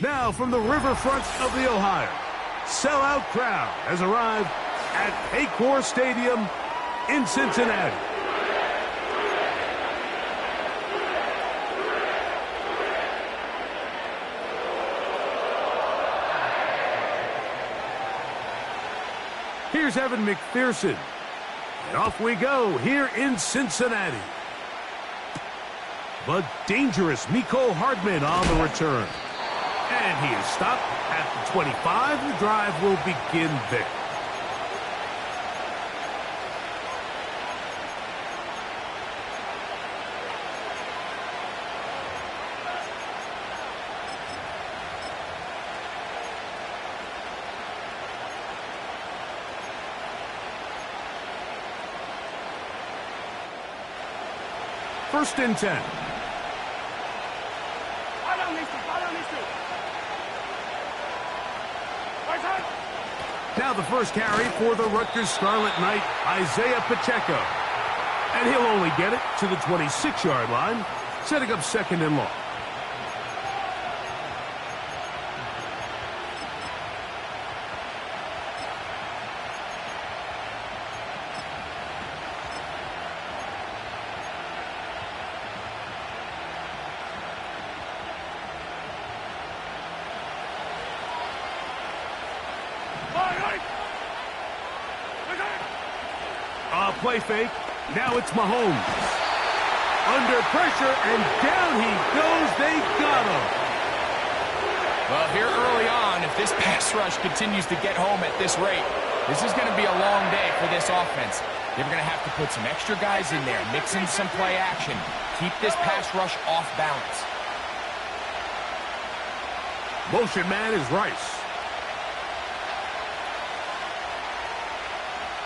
Now from the riverfront of the Ohio, sellout crowd has arrived at Paycor Stadium in Cincinnati. Here's Evan McPherson. And off we go here in Cincinnati. But dangerous Mecole Hardman on the return. And he is stopped at the 25. The drive will begin there. First and 10. Now the first carry for the Rutgers Scarlet Knight, Isaiah Pacheco. And he'll only get it to the 26-yard line, setting up second and long. Play fake. Now it's Mahomes. Under pressure, and down he goes. They got him. Well, here early on, if this pass rush continues to get home at this rate, this is going to be a long day for this offense. They're going to have to put some extra guys in there, mix in some play action, keep this pass rush off balance. Motion man is Rice.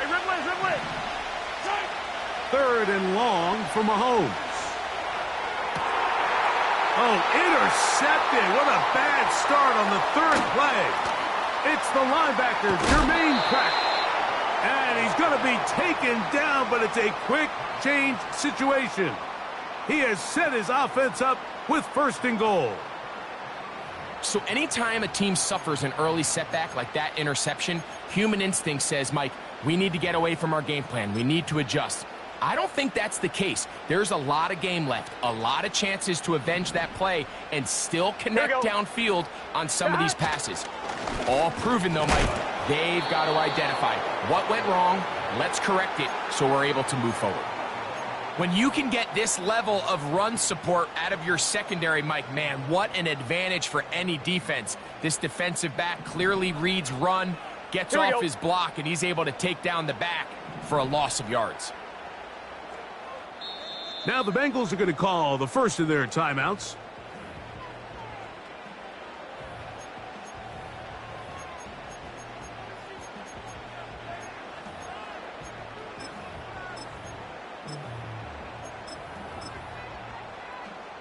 Hey, Ridley. Third and long for Mahomes. Oh, intercepted. What a bad start on the third play. It's the linebacker, Jermaine Pratt. And he's going to be taken down, but it's a quick change situation. He has set his offense up with first and goal. So anytime a team suffers an early setback like that interception, human instinct says, Mike, we need to get away from our game plan. We need to adjust. I don't think that's the case. There's a lot of game left, a lot of chances to avenge that play and still connect downfield on some of these passes. All proven, though, Mike. They've got to identify what went wrong, let's correct it so we're able to move forward. When you can get this level of run support out of your secondary, Mike, man, what an advantage for any defense. This defensive back clearly reads run, gets off his block, and he's able to take down the back for a loss of yards. Now the Bengals are going to call the first of their timeouts.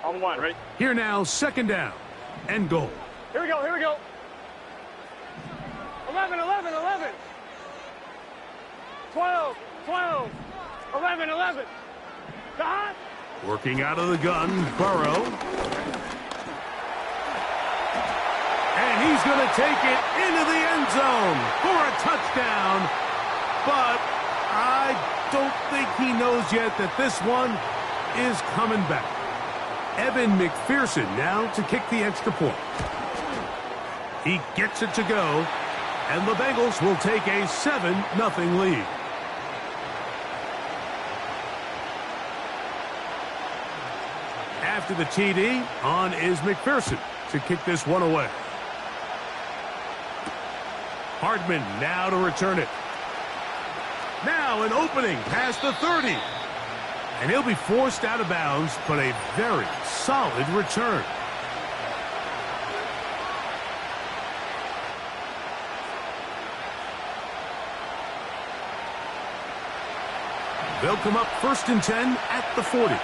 On one, ready? Here now, second down and goal. Here we go. 11. 12. 11. God. Working out of the gun, Burrow. And he's going to take it into the end zone for a touchdown. But I don't think he knows yet that this one is coming back. Evan McPherson now to kick the extra point. He gets it to go, and the Bengals will take a 7-0 lead. After the TD, on is McPherson to kick this one away. Hardman now to return it. Now an opening past the 30. And he'll be forced out of bounds, but a very solid return. They'll come up first and 10 at the 40.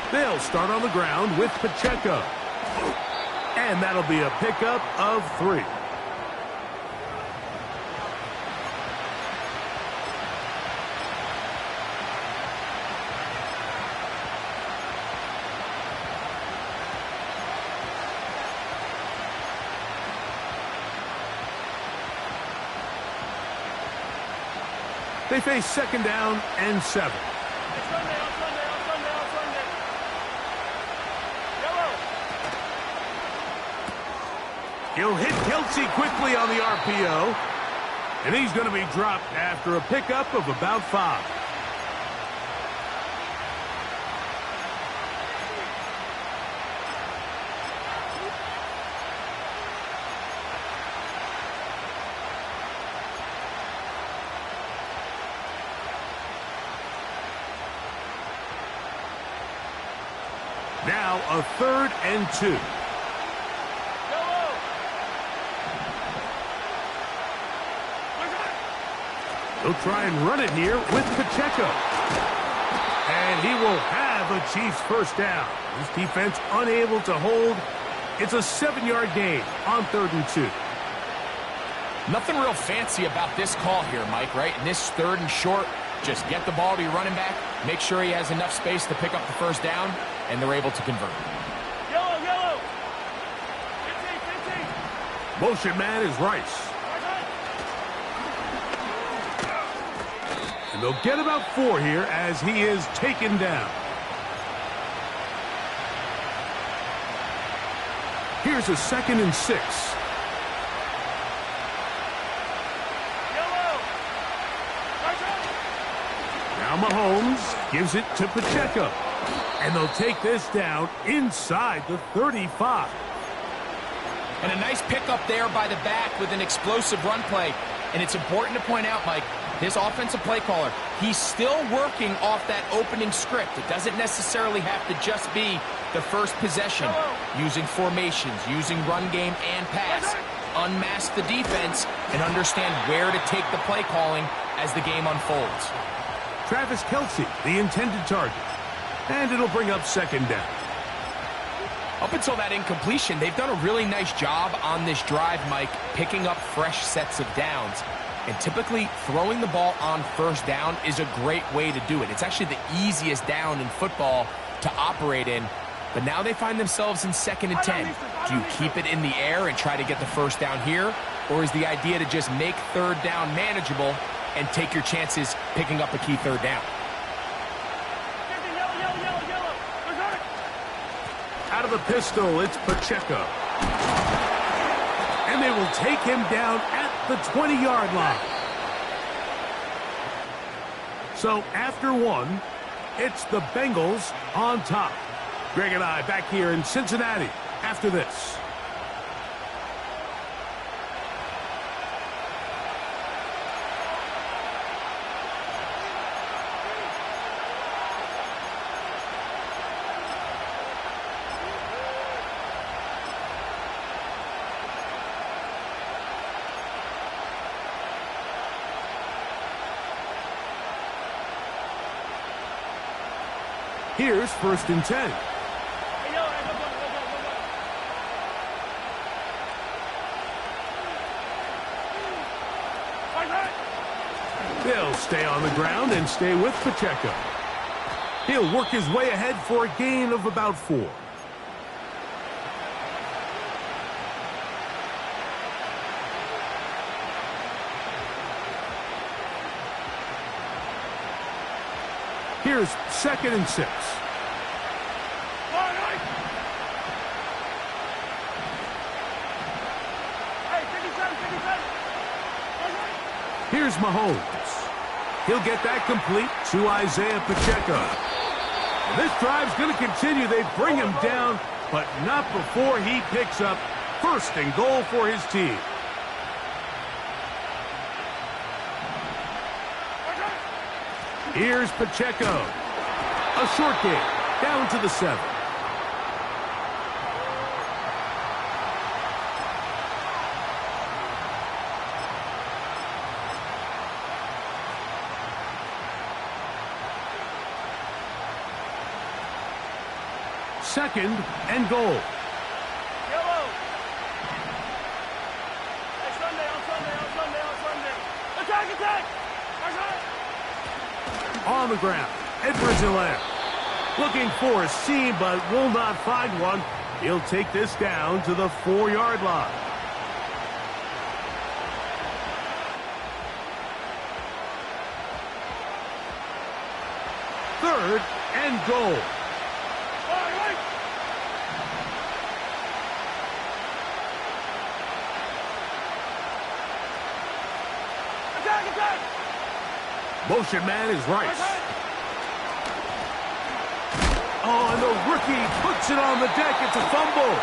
They'll start on the ground with Pacheco. And that'll be a pickup of 3. They face second down and 7. He'll hit Kelsey quickly on the RPO. And he's going to be dropped after a pickup of about 5. Now a 3rd and 2. He'll try and run it here with Pacheco. And he will have a Chiefs first down. His defense unable to hold. It's a 7-yard gain on 3rd and 2. Nothing real fancy about this call here, Mike, right? In this 3rd and short, just get the ball to your running back, make sure he has enough space to pick up the first down, and they're able to convert. Yellow. 15. Motion man is Rice. And they'll get about 4 here as he is taken down. Here's a 2nd and 6. Now Mahomes gives it to Pacheco. And they'll take this down inside the 35. And a nice pickup there by the back with an explosive run play. And it's important to point out, Mike, this offensive play caller, he's still working off that opening script. It doesn't necessarily have to just be the first possession. Using formations, using run game and pass. Unmask the defense and understand where to take the play calling as the game unfolds. Travis Kelsey, the intended target. And it'll bring up 2nd down. Up until that incompletion, they've done a really nice job on this drive, Mike, picking up fresh sets of downs. And typically, throwing the ball on first down is a great way to do it. It's actually the easiest down in football to operate in. But now they find themselves in 2nd and 10. Do you keep it in the air and try to get the first down here? Or is the idea to just make 3rd down manageable and take your chances picking up a key 3rd down? Out of the pistol, it's Pacheco. And they will take him down at the 20-yard line. So after 1, it's the Bengals on top. Greg and I back here in Cincinnati after this. Here's 1st and 10. They'll stay on the ground and stay with Pacheco. He'll work his way ahead for a gain of about 4. Here's 2nd and 6. Here's Mahomes. He'll get that complete to Isaiah Pacheco. This drive's going to continue. They bring him down, but not before he picks up 1st and goal for his team. Here's Pacheco. A short gain, down to the 7. Second and goal. Yellow. Hey, on Sunday. Attack. On the ground, Edwards-Helaire. Looking for a seam, but will not find one. He'll take this down to the 4-yard line. 3rd and goal. Right. Attack. Motion man is Rice. Oh, and the rookie puts it on the deck. It's a fumble.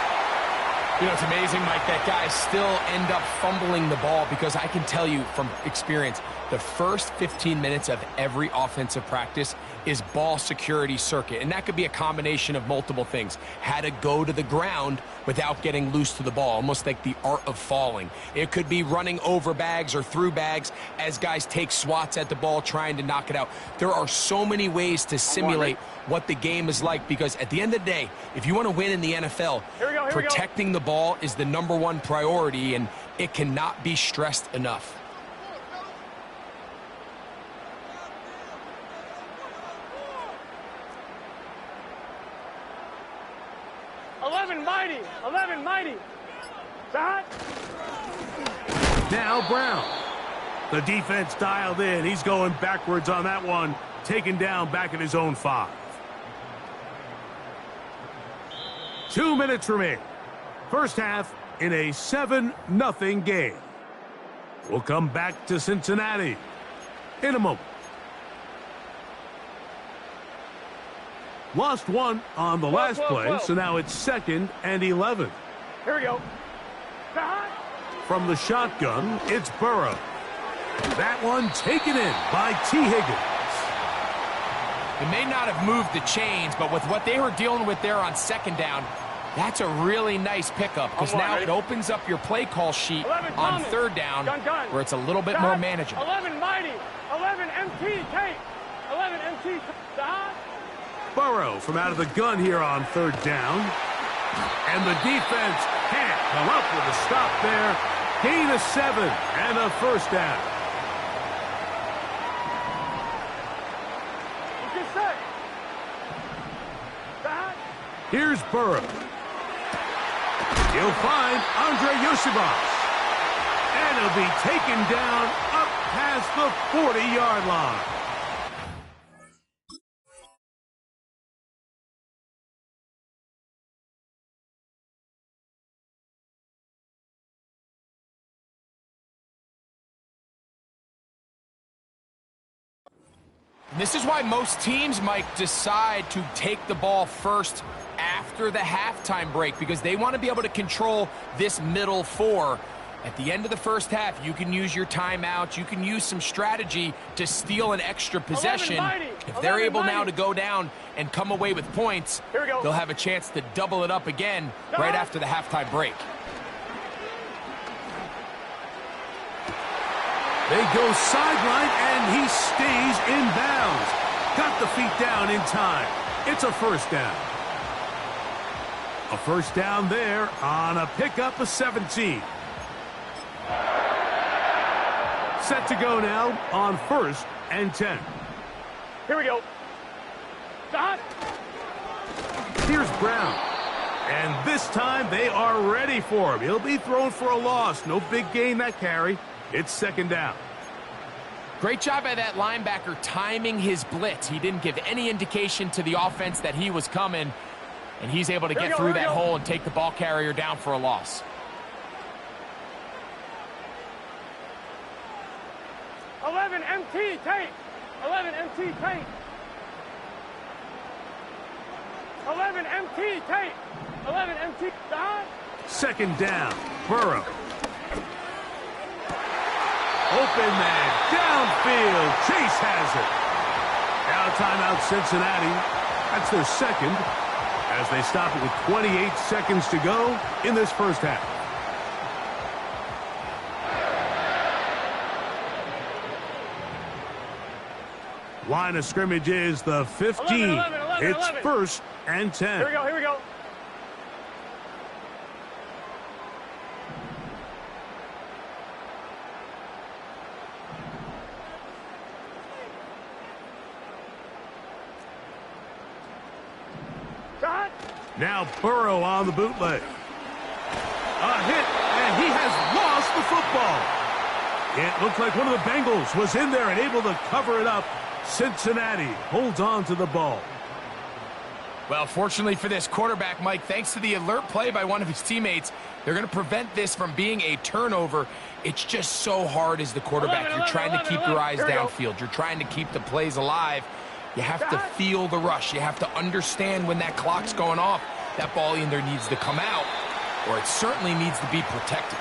You know, it's amazing, Mike, that guys still end up fumbling the ball, because I can tell you from experience, the first 15 minutes of every offensive practice is ball security circuit. And that could be a combination of multiple things. How to go to the ground without getting loose to the ball, almost like the art of falling. It could be running over bags or through bags as guys take swats at the ball trying to knock it out. There are so many ways to simulate what the game is like, because at the end of the day, if you want to win in the NFL, protecting the ball is the #1 priority, and it cannot be stressed enough. Mighty. That. Now Brown. The defense dialed in. He's going backwards on that one. Taken down back at his own 5. 2 minutes remain. First half in a 7-0 game. We'll come back to Cincinnati in a moment. Lost 1 on the last play, so now it's 2nd and 11. Here we go. From the shotgun, it's Burrow. That one taken in by T. Higgins. It may not have moved the chains, but with what they were dealing with there on 2nd down, that's a really nice pickup, because now it opens up your play call sheet on 3rd down, where it's a little bit more manageable. 11 Mighty. 11 MT. Take. 11 MT. Burrow from out of the gun here on 3rd down. And the defense can't come up with a stop there. Gain of 7 and a 1st down. Here's Burrow. He'll find Andre Yosibas. And he'll be taken down up past the 40-yard line. This is why most teams, Mike, decide to take the ball first after the halftime break, because they want to be able to control this middle 4. At the end of the first half, you can use your timeouts. You can use some strategy to steal an extra possession. If they're able now to go down and come away with points, they'll have a chance to double it up again right after the halftime break. They go sideline, and he stays in bounds. Got the feet down in time. It's a 1st down. A 1st down there on a pickup of 17. Set to go now on 1st and 10. Here we go. Stop. Here's Brown. And this time they are ready for him. He'll be thrown for a loss. No big gain that carry. It's 2nd down. Great job by that linebacker timing his blitz. He didn't give any indication to the offense that he was coming, and he's able to get through that hole and take the ball carrier down for a loss. MT tape. 11 MT tape. 11 MT tape. 11 MT. 2nd down. Burrow. Open man, downfield, Chase has it. Now timeout Cincinnati. That's their 2nd as they stop it with 28 seconds to go in this first half. Line of scrimmage is the 15. 11. It's 1st and 10. Here we go. Now Burrow on the bootleg. A hit, and he has lost the football. It looked like one of the Bengals was in there and able to cover it up. Cincinnati holds on to the ball. Well, fortunately for this quarterback, Mike, thanks to the alert play by one of his teammates, they're going to prevent this from being a turnover. It's just so hard as the quarterback. You're trying to keep your eyes downfield. You're trying to keep the plays alive. You have to feel the rush. You have to understand when that clock's going off. That ball either needs to come out or it certainly needs to be protected.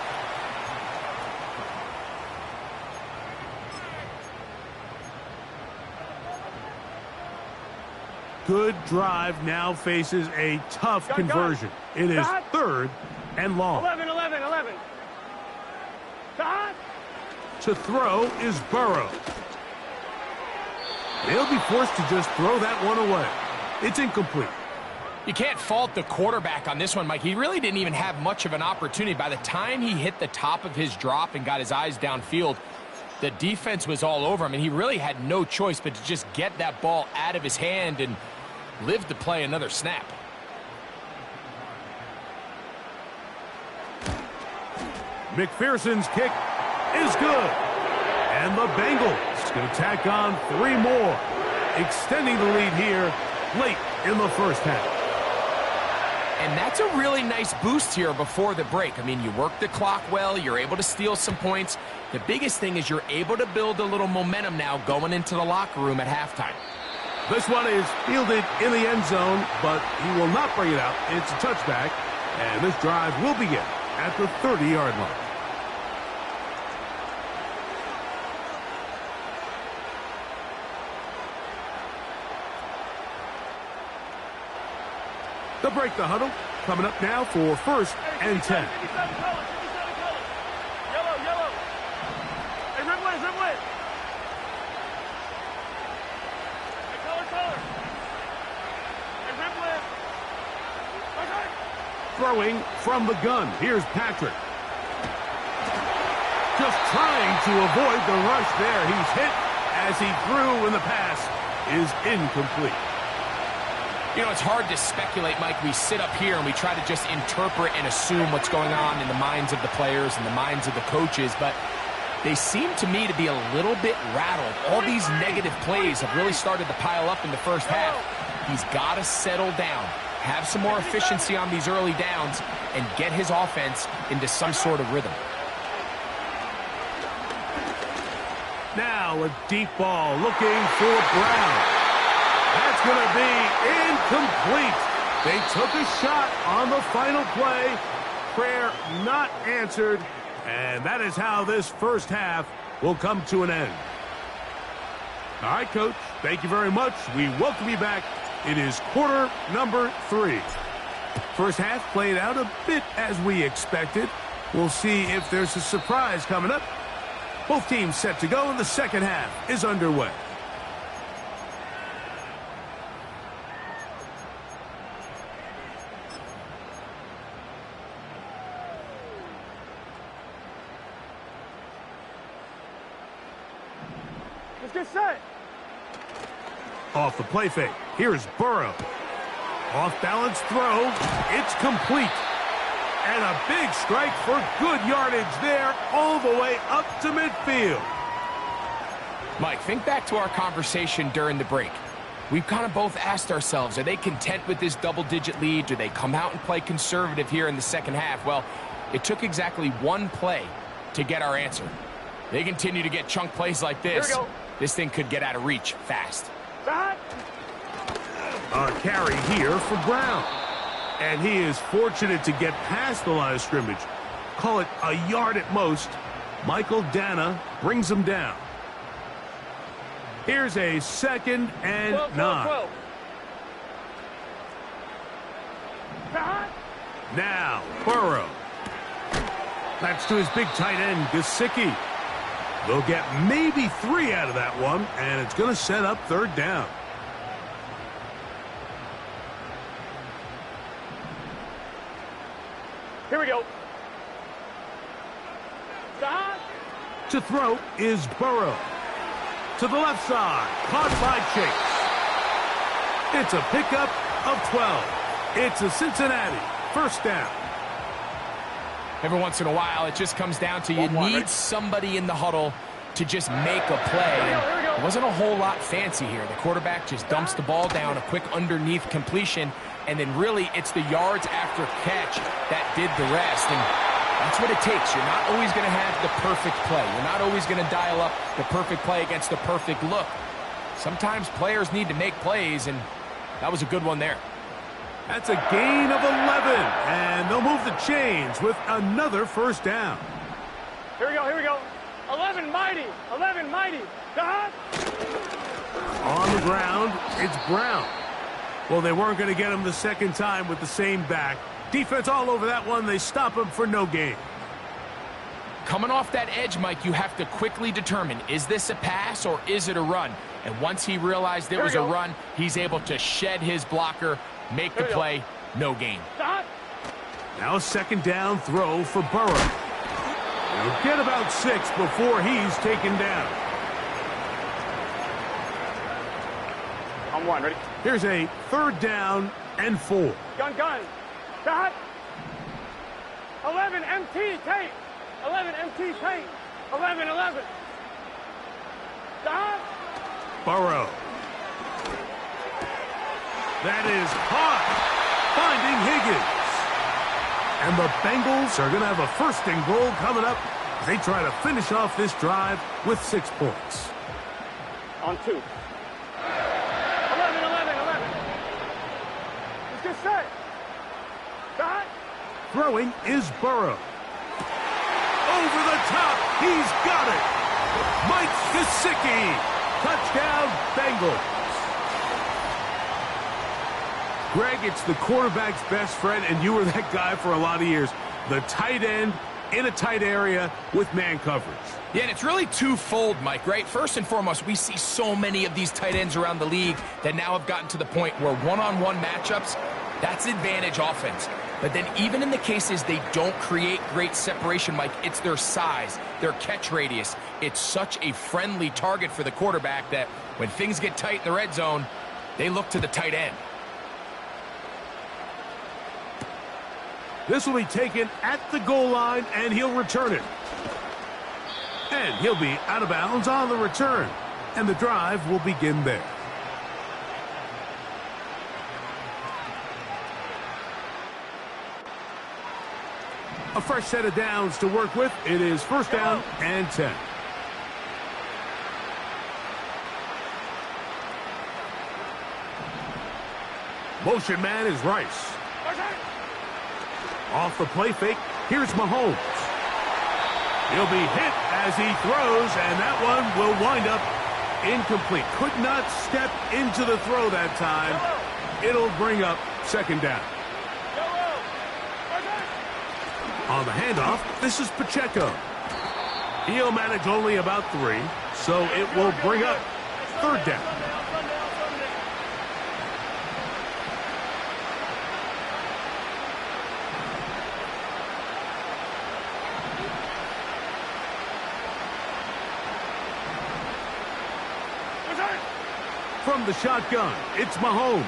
Good drive now faces a tough conversion. It is 3rd and long. 11. To throw is Burrow. They'll be forced to just throw that one away. It's incomplete. You can't fault the quarterback on this one, Mike. He really didn't even have much of an opportunity. By the time he hit the top of his drop and got his eyes downfield, the defense was all over him, and he really had no choice but to just get that ball out of his hand and live to play another snap. McPherson's kick is good. And the Bengals going to tack on 3 more, extending the lead here late in the first half. And that's a really nice boost here before the break. I mean, you work the clock well. You're able to steal some points. The biggest thing is you're able to build a little momentum now going into the locker room at halftime. This one is fielded in the end zone, but he will not bring it out. It's a touchback, and this drive will begin at the 30-yard line. They'll break the huddle. Coming up now for 1st and 10. Yellow. Hey, red blitz. Hey, color. Hey, red blitz. Okay. Throwing from the gun. Here's Patrick. Just trying to avoid the rush there. He's hit as he threw, and the pass is incomplete. You know, it's hard to speculate, Mike. We sit up here and we try to just interpret and assume what's going on in the minds of the players and the minds of the coaches, but they seem to me to be a little bit rattled. All these negative plays have really started to pile up in the first half. He's got to settle down, have some more efficiency on these early downs, and get his offense into some sort of rhythm. Now a deep ball looking for Brown. That's going to be incomplete. They took a shot on the final play. Prayer not answered. And that is how this first half will come to an end. All right, Coach, thank you very much. We welcome you back. It is quarter number 3. First half played out a bit as we expected. We'll see if there's a surprise coming up. Both teams set to go, and the second half is underway. Let's get set. Off the play fake. Here's Burrow. Off balance throw. It's complete. And a big strike for good yardage there all the way up to midfield. Mike, think back to our conversation during the break. We've kind of both asked ourselves, are they content with this double-digit lead? Do they come out and play conservative here in the second half? Well, it took exactly one play to get our answer. They continue to get chunk plays like this. This thing could get out of reach fast. A carry here for Brown. And he is fortunate to get past the line of scrimmage. Call it a yard at most. Michael Dana brings him down. Here's a 2nd and 9. Now, Burrow. That's to his big tight end, Gesicki. They'll get maybe 3 out of that one, and it's going to set up 3rd down. Here we go. Stop. To throw is Burrow. To the left side, caught by Chase. It's a pickup of 12. It's a Cincinnati 1st down. Every once in a while, it just comes down to you need somebody in the huddle to just make a play. It wasn't a whole lot fancy here. The quarterback just dumps the ball down, a quick underneath completion, and then really it's the yards after catch that did the rest. And that's what it takes. You're not always going to have the perfect play. You're not always going to dial up the perfect play against the perfect look. Sometimes players need to make plays, and that was a good one there. That's a gain of 11, and they'll move the chains with another first down. Here we go, here we go. 11 mighty, 11 mighty. Dot. On the ground, it's Brown. Well, they weren't going to get him the second time with the same back. Defense all over that one. They stop him for no gain. Coming off that edge, Mike, you have to quickly determine, is this a pass or is it a run? And once he realized it was a run, he's able to shed his blocker, make the play, no gain. Dot. Now a second down throw for Burrow. He'll get about 6 before he's taken down. On one, ready? Here's a third down and 4. Gun, gun. Dot. 11 MT tape. 11 MT tape. 11, 11. Dot. Burrow. That is caught. Finding Higgins. And the Bengals are going to have a first and goal coming up as they try to finish off this drive with 6 points. On 2. 11, 11, 11. Let's get set. Dot. Throwing is Burrow. Over the top. He's got it. Mike Gesicki. Touchdown, Bengals. Greg, it's the quarterback's best friend, and you were that guy for a lot of years. The tight end in a tight area with man coverage. Yeah, and it's really twofold, Mike, right? First and foremost, we see so many of these tight ends around the league that now have gotten to the point where one-on-one matchups, that's advantage offense. But then even in the cases they don't create great separation, Mike, it's their size, their catch radius. It's such a friendly target for the quarterback that when things get tight in the red zone, they look to the tight end. This will be taken at the goal line, and he'll return it. And he'll be out of bounds on the return. And the drive will begin there. A fresh set of downs to work with. It is first down and 10. Motion man is Rice. Off the play fake, here's Mahomes. He'll be hit as he throws, and that one will wind up incomplete. Could not step into the throw that time. It'll bring up second down. On the handoff, this is Pacheco. He'll manage only about 3, so it will bring up third down. From the shotgun, it's Mahomes.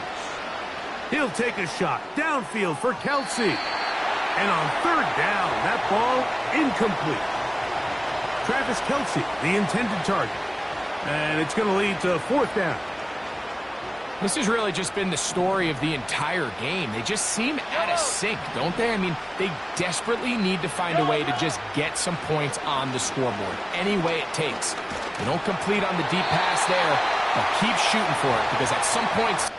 He'll take a shot downfield for Kelsey. And on third down, that ball incomplete. Travis Kelsey, the intended target. And it's going to lead to fourth down. This has really just been the story of the entire game. They just seem out of sync, don't they? I mean, they desperately need to find a way to just get some points on the scoreboard, any way it takes. They don't complete on the deep pass there, but keep shooting for it, because at some points,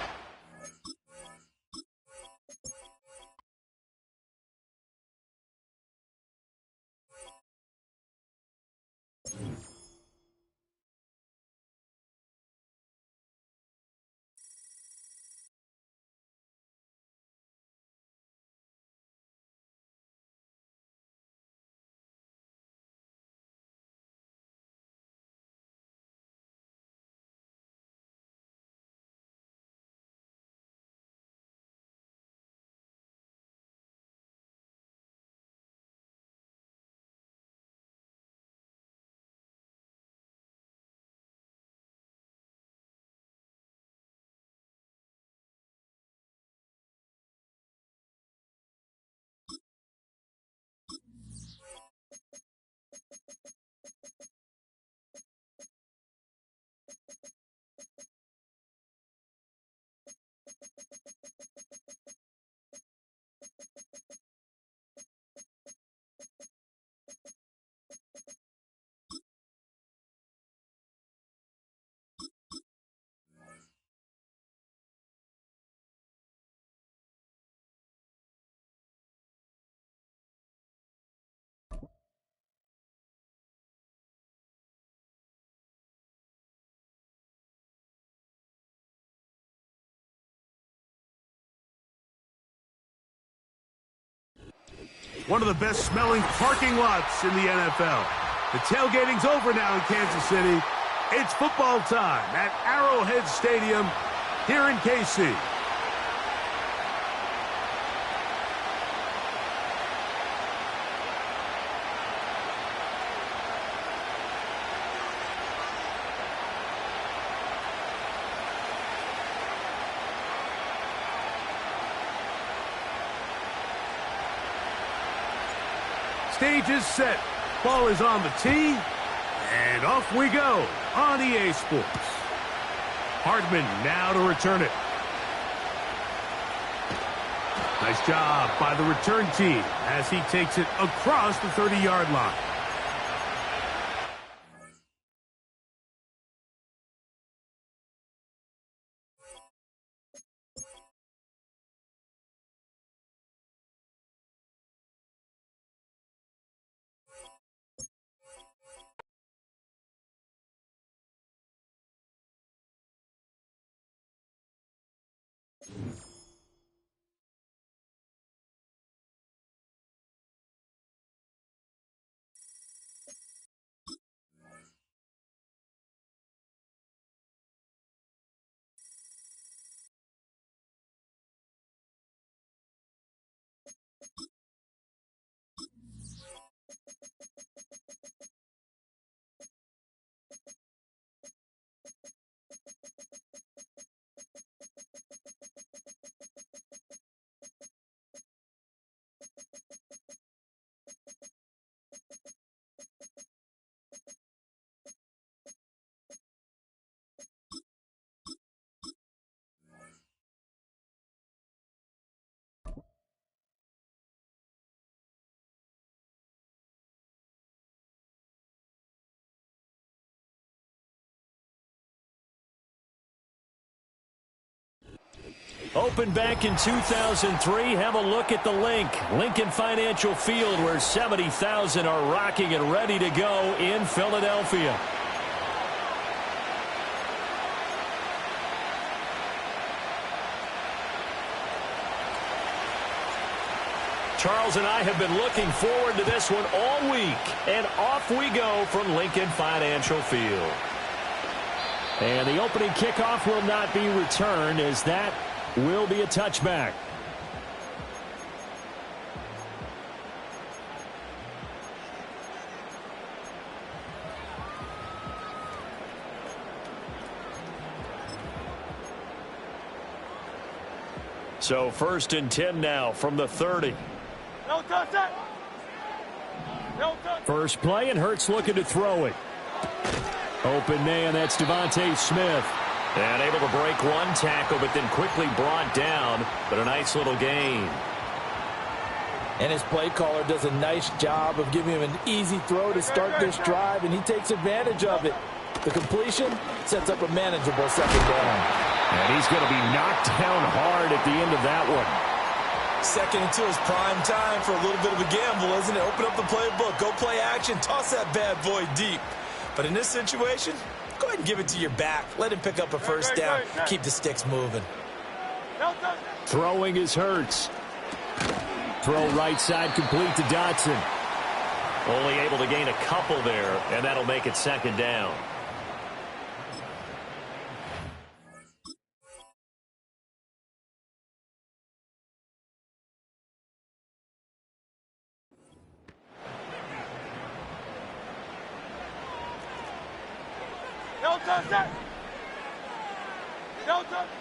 one of the best-smelling parking lots in the NFL. The tailgating's over now in Kansas City. It's football time at Arrowhead Stadium here in KC. Stage is set. Ball is on the tee. And off we go on EA Sports. Hardman now to return it. Nice job by the return team as he takes it across the 30-yard line. Opened back in 2003. Have a look at the link. Lincoln Financial Field, where 70,000 are rocking and ready to go in Philadelphia. Charles and I have been looking forward to this one all week. And off we go from Lincoln Financial Field. And the opening kickoff will not be returned, as that will be a touchback. So 1st and 10 now from the 30. No touch that. No touch. First play, and Hurts looking to throw it. Open man, that's Devontae Smith. And able to break one tackle, but then quickly brought down. But a nice little gain. And his play caller does a nice job of giving him an easy throw to start this drive, and he takes advantage of it. The completion sets up a manageable 2nd down. And he's going to be knocked down hard at the end of that one. 2nd and 2 is prime time for a little bit of a gamble, isn't it? Open up the playbook, go play action, toss that bad boy deep. But in this situation, go ahead and give it to your back. Let him pick up a first down. Keep the sticks moving. Throwing is Hurts. Throw right side complete to Dotson. Only able to gain a couple there, and that'll make it 2nd down.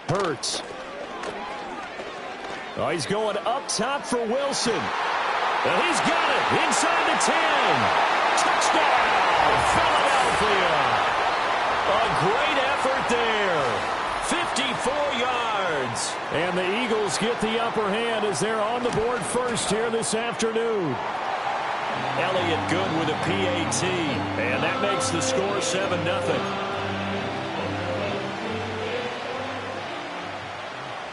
Hurts. Oh, he's going up top for Wilson. And he's got it inside the 10. Touchdown, Philadelphia. A great effort there. 54 yards. And the Eagles get the upper hand as they're on the board first here this afternoon. Elliott good with a PAT. And that makes the score 7-0.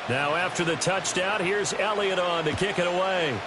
Now after the touchdown, here's Elliott on to kick it away.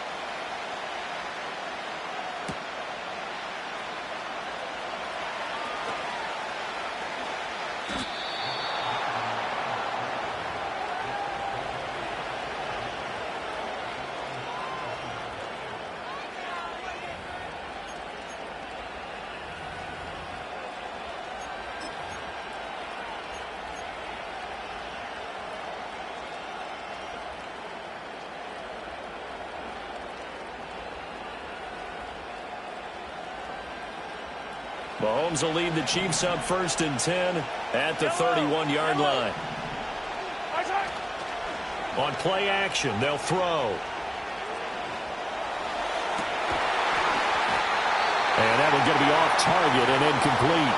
Mahomes will lead the Chiefs up 1st and 10 at the 31-yard line. On play action, they'll throw. And that one's going to be off target and incomplete.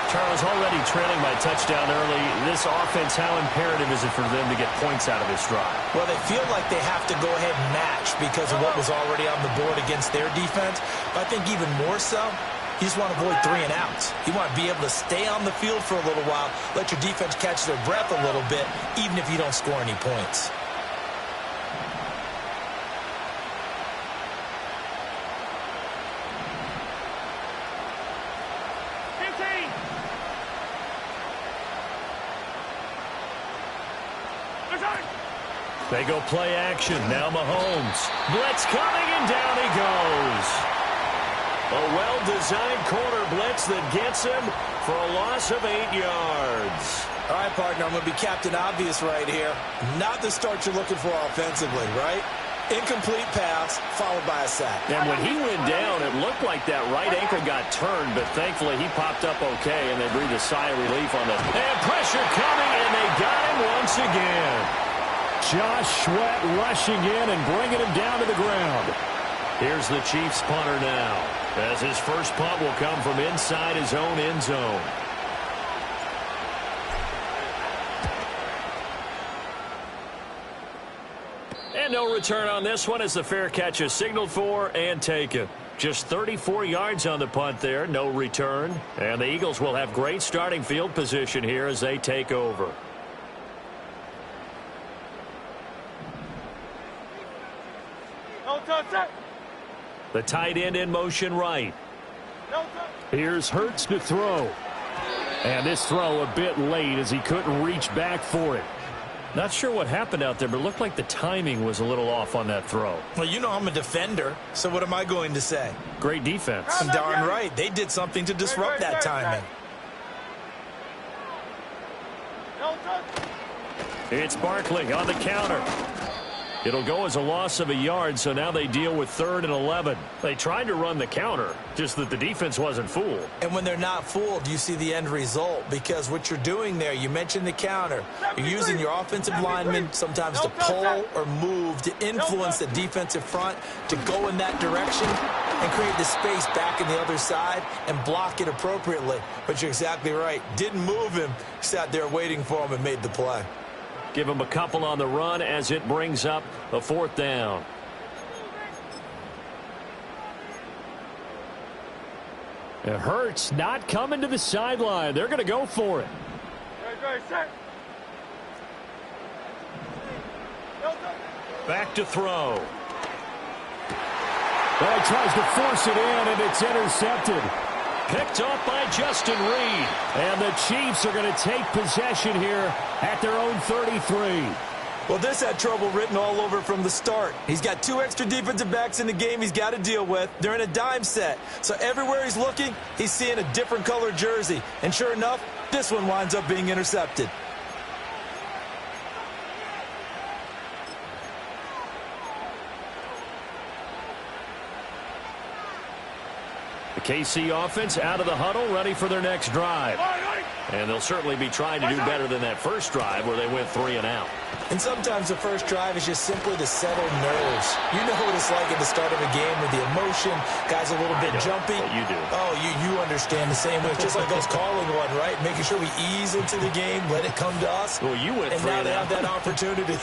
Charles, already trailing by touchdown early. This offense, how imperative is it for them to get points out of this drive? Well, they feel like they have to go ahead and match because of what was already on the board against their defense. But I think even more so, you just want to avoid 3 and outs. You want to be able to stay on the field for a little while, let your defense catch their breath a little bit, even if you don't score any points. They go play action. Now Mahomes. Blitz coming, and down he goes. A well-designed corner blitz that gets him for a loss of 8 yards. All right, partner, I'm going to be Captain Obvious right here. Not the start you're looking for offensively, right? Incomplete pass, followed by a sack. And when he went down, it looked like that right ankle got turned, but thankfully he popped up okay, and they breathed a sigh of relief on that. And pressure coming, and they got him once again. Josh Sweat rushing in and bringing him down to the ground. Here's the Chiefs punter now, as his first punt will come from inside his own end zone. And no return on this one as the fair catch is signaled for and taken. Just 34 yards on the punt there, no return. And the Eagles will have great starting field position here as they take over. The tight end in motion right. Here's Hurts to throw. And this throw a bit late as he couldn't reach back for it. Not sure what happened out there, but it looked like the timing was a little off on that throw. Well, you know I'm a defender, so what am I going to say? Great defense. I'm darn right. They did something to disrupt that timing. It's Barkley on the counter. It'll go as a loss of a yard, so now they deal with 3rd and 11. They tried to run the counter, just that the defense wasn't fooled. And when they're not fooled, you see the end result, because what you're doing there, you mentioned the counter. You're using your offensive linemen sometimes to pull or move to influence the defensive front to go in that direction and create the space back in the other side and block it appropriately. But you're exactly right. Didn't move him. Sat there waiting for him and made the play. Give him a couple on the run as it brings up a 4th down. It hurts not coming to the sideline. They're going to go for it. Back to throw. Well, he tries to force it in, and it's intercepted. Picked off by Justin Reed. And the Chiefs are going to take possession here at their own 33. Well, this had trouble written all over from the start. He's got 2 extra defensive backs in the game he's got to deal with. They're in a dime set. So everywhere he's looking, he's seeing a different color jersey. And sure enough, this one winds up being intercepted. The KC offense out of the huddle, ready for their next drive. And they'll certainly be trying to do better than that first drive where they went 3 and out. And sometimes the first drive is just simply to settle nerves. You know what it's like at the start of a game with the emotion, guys a little bit jumpy. You do. Oh, you understand the same way. It's just like us calling one, right? Making sure we ease into the game, let it come to us. Well, you went 3 and out. And now they have that opportunity.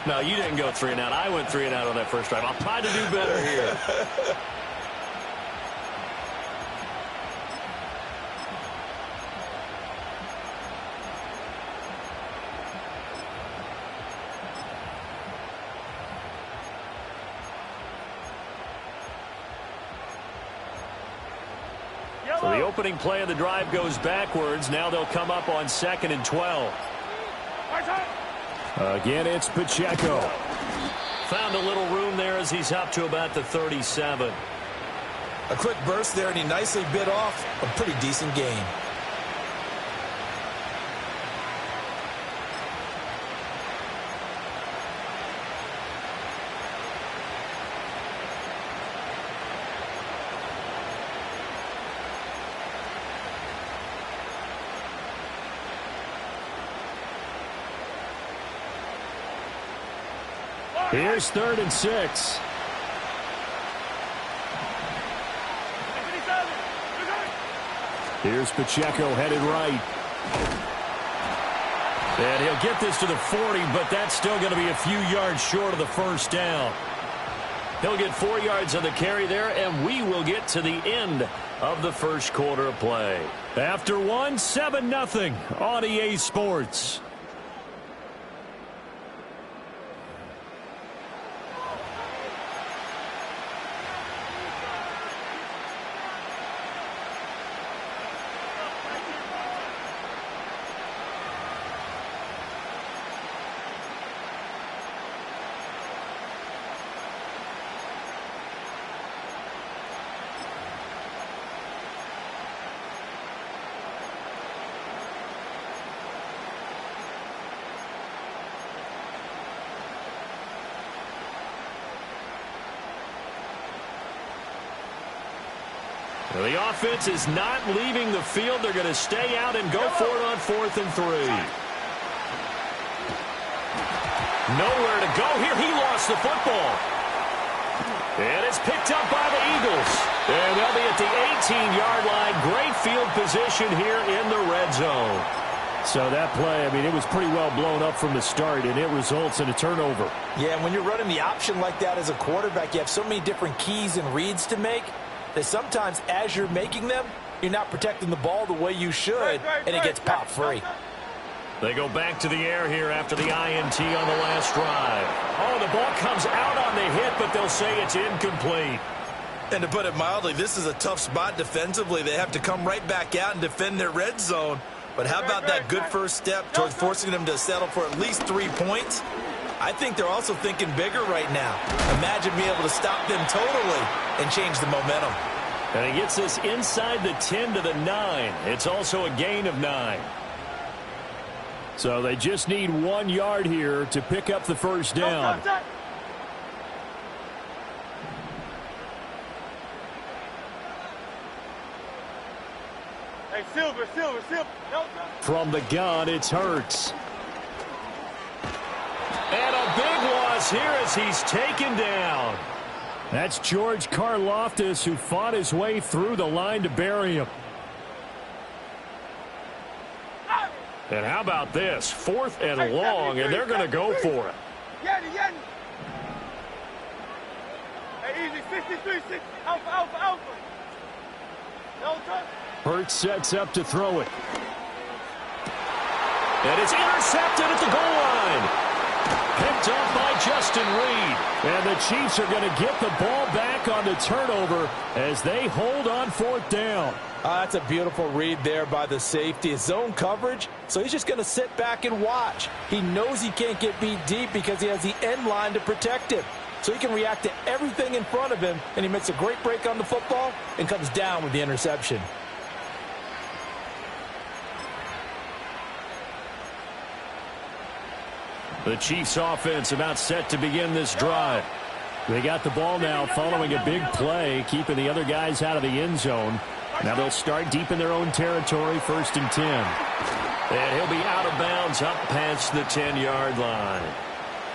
No, you didn't go 3 and out. I went 3 and out on that first drive. I'll try to do better here. So the opening play of the drive goes backwards. Now they'll come up on 2nd and 12. Again, it's Pacheco. Found a little room there as he's up to about the 37. A quick burst there, and he nicely bit off a pretty decent gain. Here's 3rd and 6. Here's Pacheco headed right. And he'll get this to the 40, but that's still going to be a few yards short of the first down. He'll get 4 yards on the carry there, and we will get to the end of the first quarter of play. After 7-0 on EA Sports. The offense is not leaving the field. They're going to stay out and go for it on 4th and 3. Nowhere to go here. He lost the football. And it's picked up by the Eagles. And they'll be at the 18-yard line. Great field position here in the red zone. So that play, I mean, it was pretty well blown up from the start, and it results in a turnover. Yeah, and when you're running the option like that as a quarterback, you have so many different keys and reads to make that sometimes as you're making them, you're not protecting the ball the way you should, and it gets popped free. They go back to the air here after the INT on the last drive. Oh, the ball comes out on the hit, but they'll say it's incomplete. And to put it mildly, this is a tough spot defensively. They have to come right back out and defend their red zone. But how about that good first step towards forcing them to settle for at least 3 points? I think they're also thinking bigger right now. Imagine being able to stop them totally and change the momentum. And he gets this inside the 10 to the 9. It's also a gain of 9. So they just need 1 yard here to pick up the first down. Hey, Silver. From the gun, it's Hurts. And a big loss here as he's taken down. That's George Karlaftis, who fought his way through the line to bury him. And how about this? 4th and long, and they're going to go for it. Hey, easy. 63-6. Alpha. No touch. Hurts sets up to throw it. And it's intercepted at the goal line. Picked up by Justin Reed. And the Chiefs are going to get the ball back on the turnover as they hold on 4th down. That's a beautiful read there by the safety. It's zone coverage, so he's just going to sit back and watch. He knows he can't get beat deep because he has the end line to protect him. So he can react to everything in front of him, and he makes a great break on the football and comes down with the interception. The Chiefs offense about set to begin this drive. They got the ball now following a big play, keeping the other guys out of the end zone. Now they'll start deep in their own territory, 1st and 10. And he'll be out of bounds up past the 10-yard line.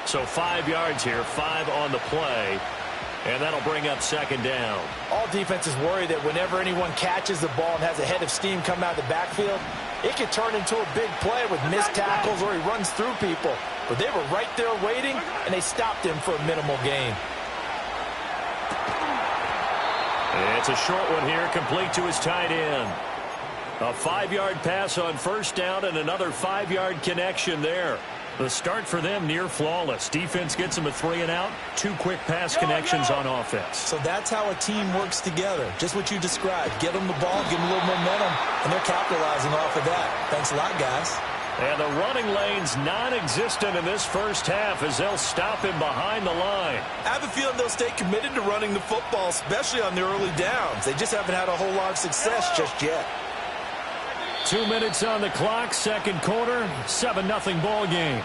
So 5 yards here, 5 on the play. And that'll bring up 2nd down. All defenses worry that whenever anyone catches the ball and has a head of steam come out of the backfield, it can turn into a big play with missed tackles or he runs through people. But they were right there waiting, and they stopped him for a minimal gain. It's a short one here, complete to his tight end. A 5-yard pass on 1st down and another 5-yard connection there. The start for them near flawless. Defense gets them a 3-and-out. 2 quick pass connections on offense. So that's how a team works together. Just what you described. Get them the ball, give them a little momentum, and they're capitalizing off of that. Thanks a lot, guys. And the running lane's non-existent in this first half as they'll stop him behind the line. I have a feeling they'll stay committed to running the football, especially on their early downs. They just haven't had a whole lot of success just yet. 2 minutes on the clock, 2nd quarter, 7-0 ball game.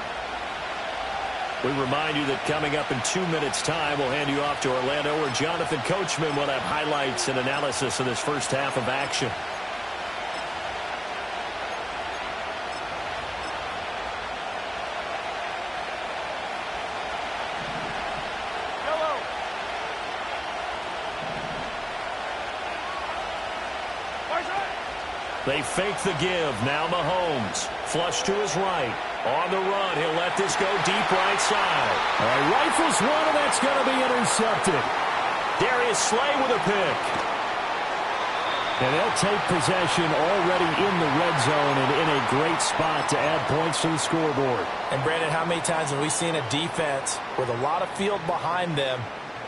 We remind you that coming up in 2 minutes' time, we'll hand you off to Orlando, where Jonathan Coachman will have highlights and analysis of this first half of action. They fake the give. Now Mahomes. Flush to his right. On the run. He'll let this go deep right side. All right, rifles one, and that's going to be intercepted. Darius Slay with a pick. And they'll take possession already in the red zone and in a great spot to add points to the scoreboard. And, Brandon, how many times have we seen a defense with a lot of field behind them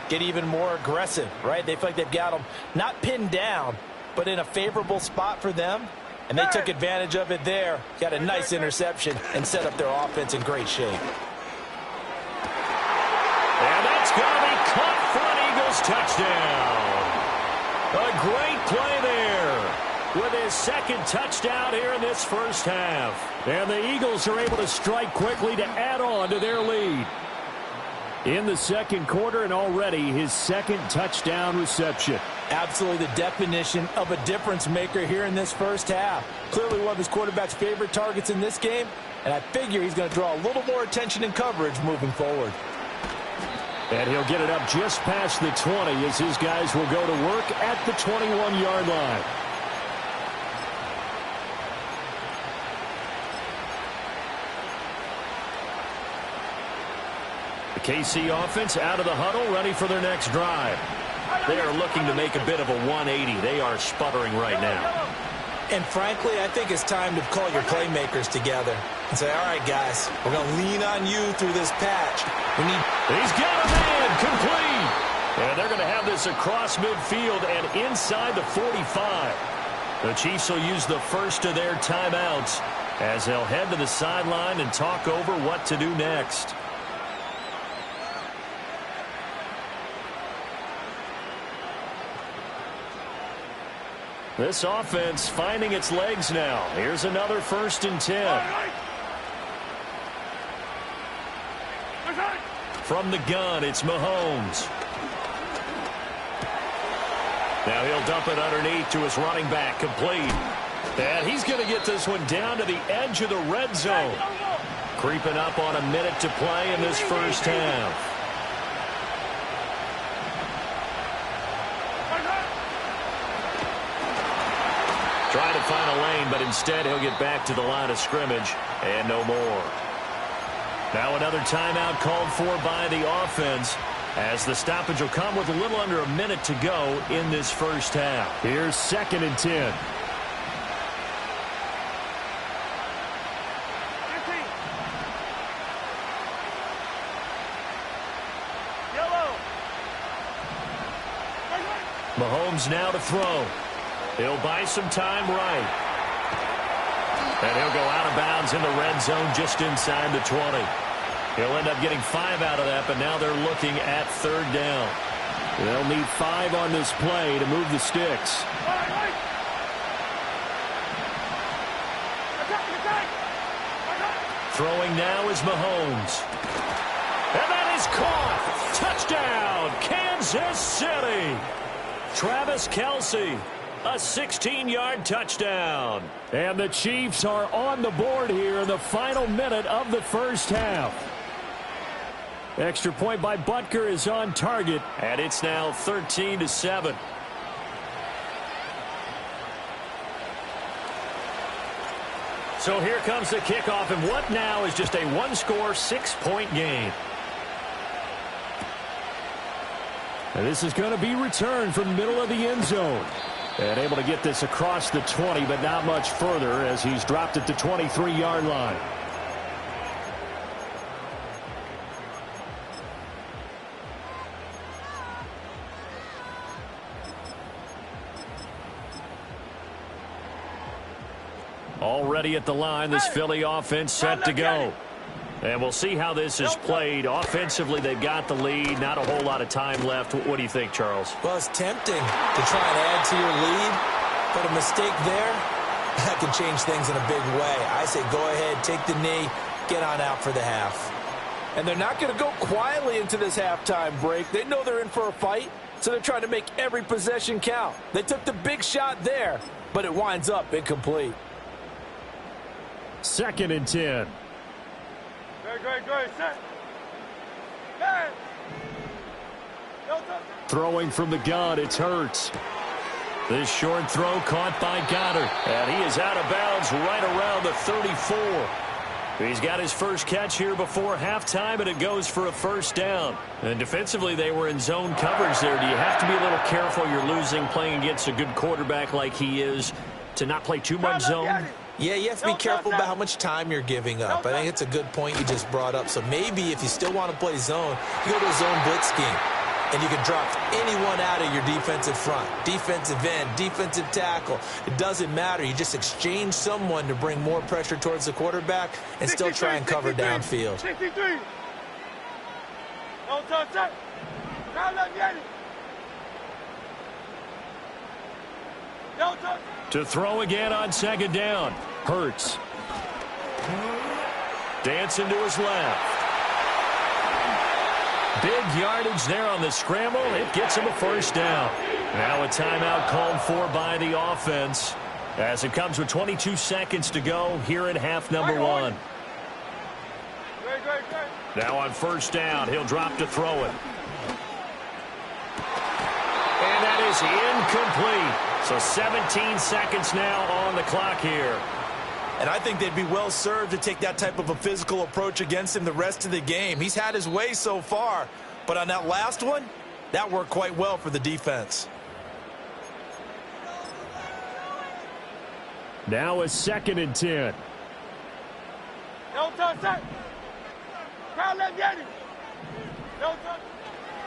get even more aggressive, right? They feel like they've got them not pinned down, but in a favorable spot for them. And they took advantage of it there. Got a nice interception and set up their offense in great shape. And that's going to be caught for an Eagles touchdown. A great play there with his second touchdown here in this first half. And the Eagles are able to strike quickly to add on to their lead. In the second quarter, and already his second touchdown reception. Absolutely the definition of a difference maker here in this first half. Clearly one of his quarterback's favorite targets in this game, and I figure he's going to draw a little more attention and coverage moving forward. And he'll get it up just past the 20 as his guys will go to work at the 21-yard line. The KC offense out of the huddle, ready for their next drive. They are looking to make a bit of a 180. They are sputtering right now. And frankly, I think it's time to call your playmakers together and say, all right, guys, we're going to lean on you through this patch. He's got a man complete. And they're going to have this across midfield and inside the 45. The Chiefs will use the first of their timeouts as they'll head to the sideline and talk over what to do next. This offense finding its legs now. Here's another 1st and 10. From the gun, it's Mahomes. Now he'll dump it underneath to his running back, complete. And he's going to get this one down to the edge of the red zone. Creeping up on a minute to play in this first half. Trying to find a lane, but instead he'll get back to the line of scrimmage and no more. Now another timeout called for by the offense as the stoppage will come with a little under a minute to go in this first half. Here's 2nd and 10. Mahomes now to throw. He'll buy some time right. And he'll go out of bounds in the red zone just inside the 20. He'll end up getting 5 out of that, but now they're looking at 3rd down. They'll need 5 on this play to move the sticks. Throwing now is Mahomes. And that is caught. Touchdown, Kansas City. Travis Kelce. A 16-yard touchdown. And the Chiefs are on the board here in the final minute of the first half. Extra point by Butker is on target. And it's now 13-7. So here comes the kickoff, and what now is just a one-score, 6-point game. And this is going to be returned from the middle of the end zone. And able to get this across the 20, but not much further as he's dropped at the 23-yard line. Already at the line, this Philly offense set to go. And we'll see how this is played. Offensively, they've got the lead. Not a whole lot of time left. What do you think, Charles? Well, it's tempting to try and add to your lead, but a mistake there, that can change things in a big way. I say go ahead, take the knee, get on out for the half. And they're not going to go quietly into this halftime break. They know they're in for a fight, so they're trying to make every possession count. They took the big shot there, but it winds up incomplete. 2nd and 10. Great. Set. Throwing from the gun, it's Hurts. This short throw caught by Goddard. And he is out of bounds right around the 34. He's got his first catch here before halftime, and it goes for a first down. And defensively, they were in zone coverage there. Do you have to be a little careful? You're losing playing against a good quarterback like he is to not play too much zone? Yeah, you have to be careful about how much time you're giving up. I think it's a good point you just brought up. So maybe if you still want to play zone, you go to a zone blitz scheme. And you can drop anyone out of your defensive front, defensive end, defensive tackle. It doesn't matter. You just exchange someone to bring more pressure towards the quarterback and still try and cover downfield. 63. No touch. No touch. To throw again on second down. Hurts. Dancing to his left. Big yardage there on the scramble. It gets him a first down. Now a timeout called for by the offense as it comes with 22 seconds to go here in half number one. Now on first down, he'll drop to throw it. And that is incomplete. So 17 seconds now on the clock here. And I think they'd be well served to take that type of a physical approach against him the rest of the game. He's had his way so far, but on that last one, that worked quite well for the defense. Now a 2nd and 10. No touch. No touch.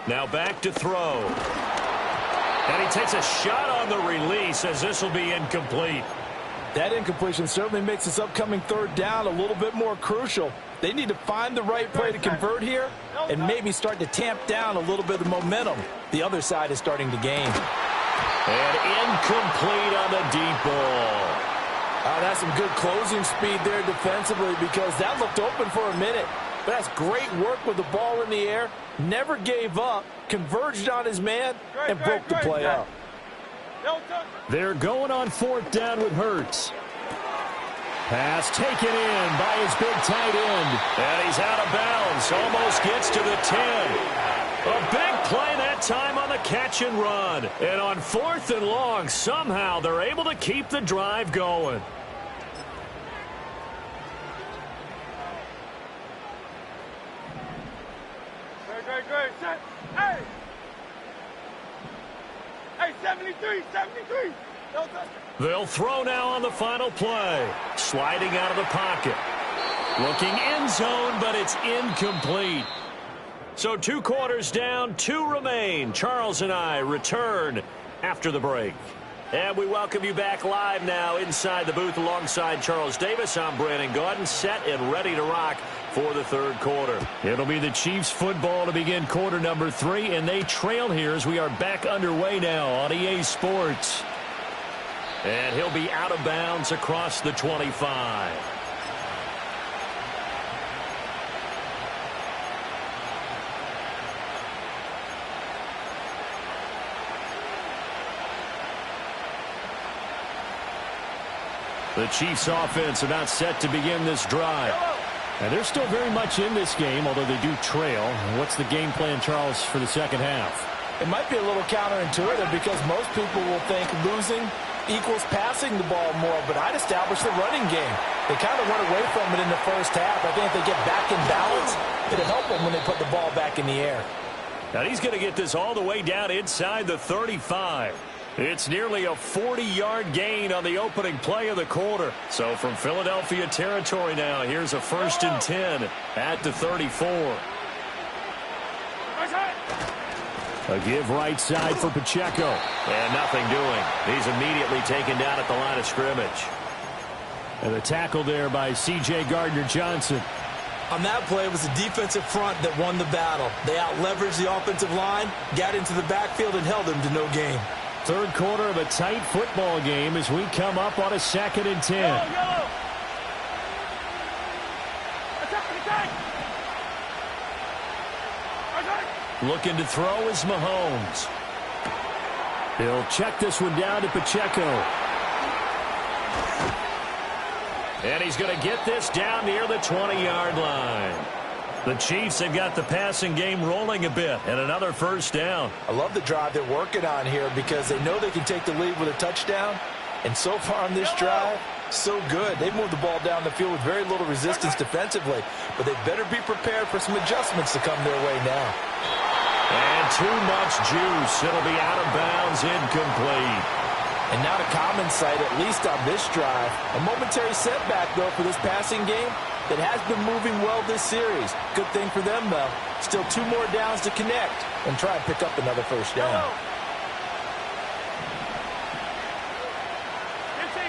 Now back to throw. And he takes a shot on the release as this will be incomplete. That incompletion certainly makes this upcoming third down a little bit more crucial. They need to find the right play to convert here and maybe start to tamp down a little bit of the momentum the other side is starting to gain. And incomplete on the deep ball. That's some good closing speed there defensively because that looked open for a minute. But that's great work with the ball in the air. Never gave up, converged on his man, and broke the play up. They're going on 4th down with Hurts. Pass taken in by his big tight end. And he's out of bounds. Almost gets to the 10. A big play that time on the catch and run. And on 4th and long, somehow they're able to keep the drive going. Great. Hey! Hey, 73. No touch. They'll throw now on the final play. Sliding out of the pocket. Looking end zone, but it's incomplete. So 2 quarters down, 2 remain. Charles and I return after the break. And we welcome you back live now inside the booth alongside Charles Davis. I'm Brandon Gaudin, set and ready to rock for the 3rd quarter. It'll be the Chiefs football to begin quarter number 3, and they trail here as we are back underway now on EA Sports. And he'll be out of bounds across the 25. The Chiefs offense about set to begin this drive. And they're still very much in this game, although they do trail. What's the game plan, Charles, for the second half? It might be a little counterintuitive because most people will think losing equals passing the ball more, but I'd establish the running game. They kind of went away from it in the first half. I think if they get back in balance, it'll help them when they put the ball back in the air. Now he's going to get this all the way down inside the 35. It's nearly a 40-yard gain on the opening play of the quarter. So from Philadelphia territory now, here's a 1st and 10 at the 34. A give right side for Pacheco. And nothing doing. He's immediately taken down at the line of scrimmage. And the tackle there by C.J. Gardner-Johnson. On that play, it was the defensive front that won the battle. They out-leveraged the offensive line, got into the backfield, and held them to no gain. 3rd quarter of a tight football game as we come up on a 2nd and 10. Yellow. Attack. Looking to throw is Mahomes. He'll check this one down to Pacheco. And he's going to get this down near the 20-yard line. The Chiefs have got the passing game rolling a bit, and another first down. I love the drive they're working on here because they know they can take the lead with a touchdown. And so far on this drive, so good. They've moved the ball down the field with very little resistance defensively, but they better be prepared for some adjustments to come their way now. And too much juice. It'll be out of bounds, incomplete. And not a common sight, at least on this drive. A momentary setback, though, for this passing game that has been moving well this series. Good thing for them, though. Still 2 more downs to connect and try and pick up another first down.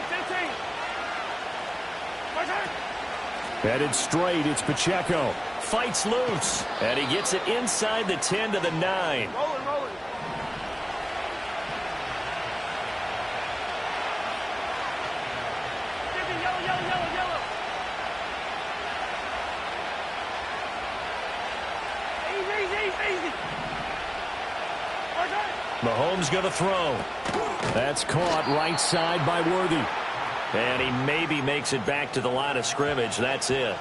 15. Headed straight, it's Pacheco. Fights loose, and he gets it inside the 10 to the 9. Rolling. Yellow. Easy. Mahomes going to throw. That's caught right side by Worthy. And he maybe makes it back to the line of scrimmage. That's it.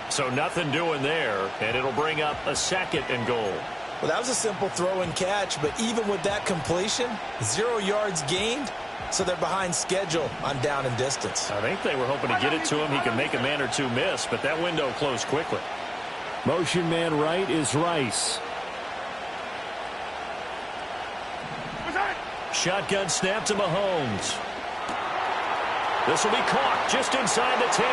So nothing doing there, and it'll bring up a 2nd and goal. Well, that was a simple throw and catch, but even with that completion, 0 yards gained, so they're behind schedule on down and distance. I think they were hoping to get it to him. He could make a man or 2 miss, but that window closed quickly. Motion man right is Rice. Shotgun snap to Mahomes. This will be caught just inside the 10.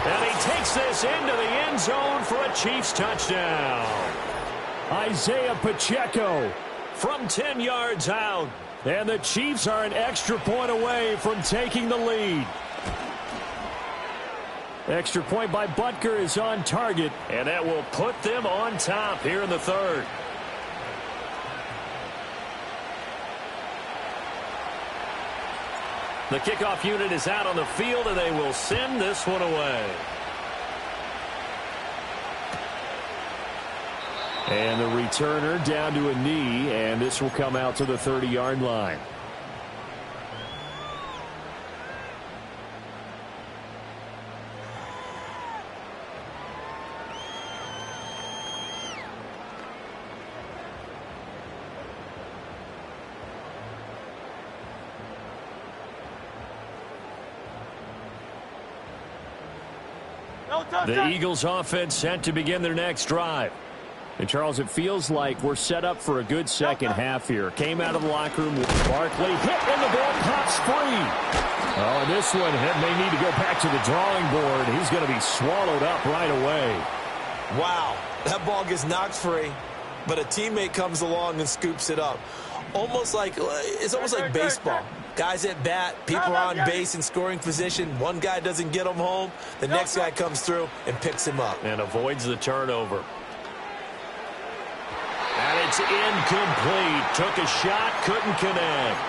And he takes this into the end zone for a Chiefs touchdown. Isaiah Pacheco from 10 yards out. And the Chiefs are an extra point away from taking the lead. Extra point by Butker is on target, and that will put them on top here in the 3rd. The kickoff unit is out on the field, and they will send this one away. And the returner down to a knee, and this will come out to the 30-yard line. The Eagles offense set to begin their next drive. And, Charles, it feels like we're set up for a good second half here. Came out of the locker room with Barkley. Hit, and the ball pops free. Oh, and this one may need to go back to the drawing board. He's going to be swallowed up right away. Wow, that ball gets knocked free, but a teammate comes along and scoops it up. It's almost like baseball. Guys at bat, people are on base in scoring position. One guy doesn't get him home. The next guy comes through and picks him up. And avoids the turnover. And it's incomplete. Took a shot, couldn't connect.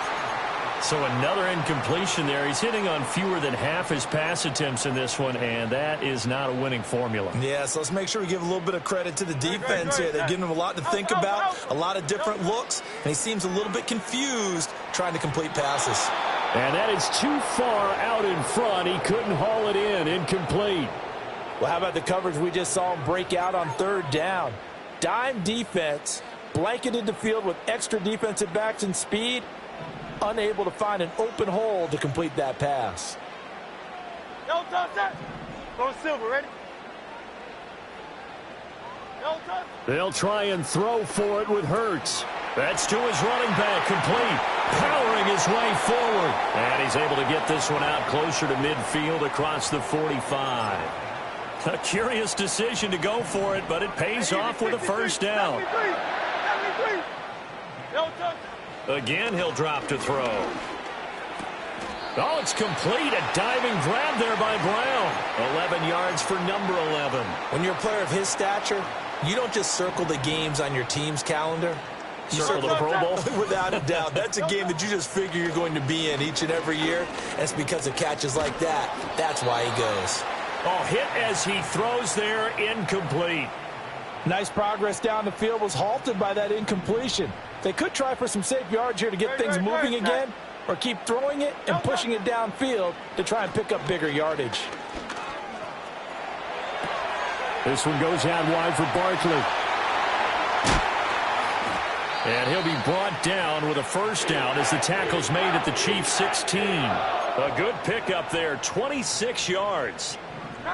So another incompletion there. He's hitting on fewer than half his pass attempts in this one, and that is not a winning formula. Yeah, so let's make sure we give a little bit of credit to the defense here. They're giving him a lot to think about, a lot of different looks, and he seems a little bit confused trying to complete passes. And that is too far out in front. He couldn't haul it in. Incomplete. Well, how about the coverage we just saw him break out on 3rd down? Dime defense, blanketed the field with extra defensive backs and speed, unable to find an open hole to complete that pass. Go, Silver, ready? They'll try and throw for it with Hurts. That's to his running back, complete. Powering his way forward. And he's able to get this one out closer to midfield across the 45. A curious decision to go for it, but it pays off with a first down. Again, he'll drop to throw. Oh, it's complete. A diving grab there by Brown. 11 yards for number 11. When you're a player of his stature, you don't just circle the games on your team's calendar. You circle the Pro Bowl? Without a doubt. That's a game that you just figure you're going to be in each and every year. And it's because of catches like that. That's why he goes. Oh, hit as he throws there, incomplete. Nice progress down the field was halted by that incompletion. They could try for some safe yards here to get things moving again, or keep throwing it and pushing it downfield to try and pick up bigger yardage. This one goes out wide for Barkley. And he'll be brought down with a first down as the tackle's made at the Chiefs' 16. A good pickup there, 26 yards.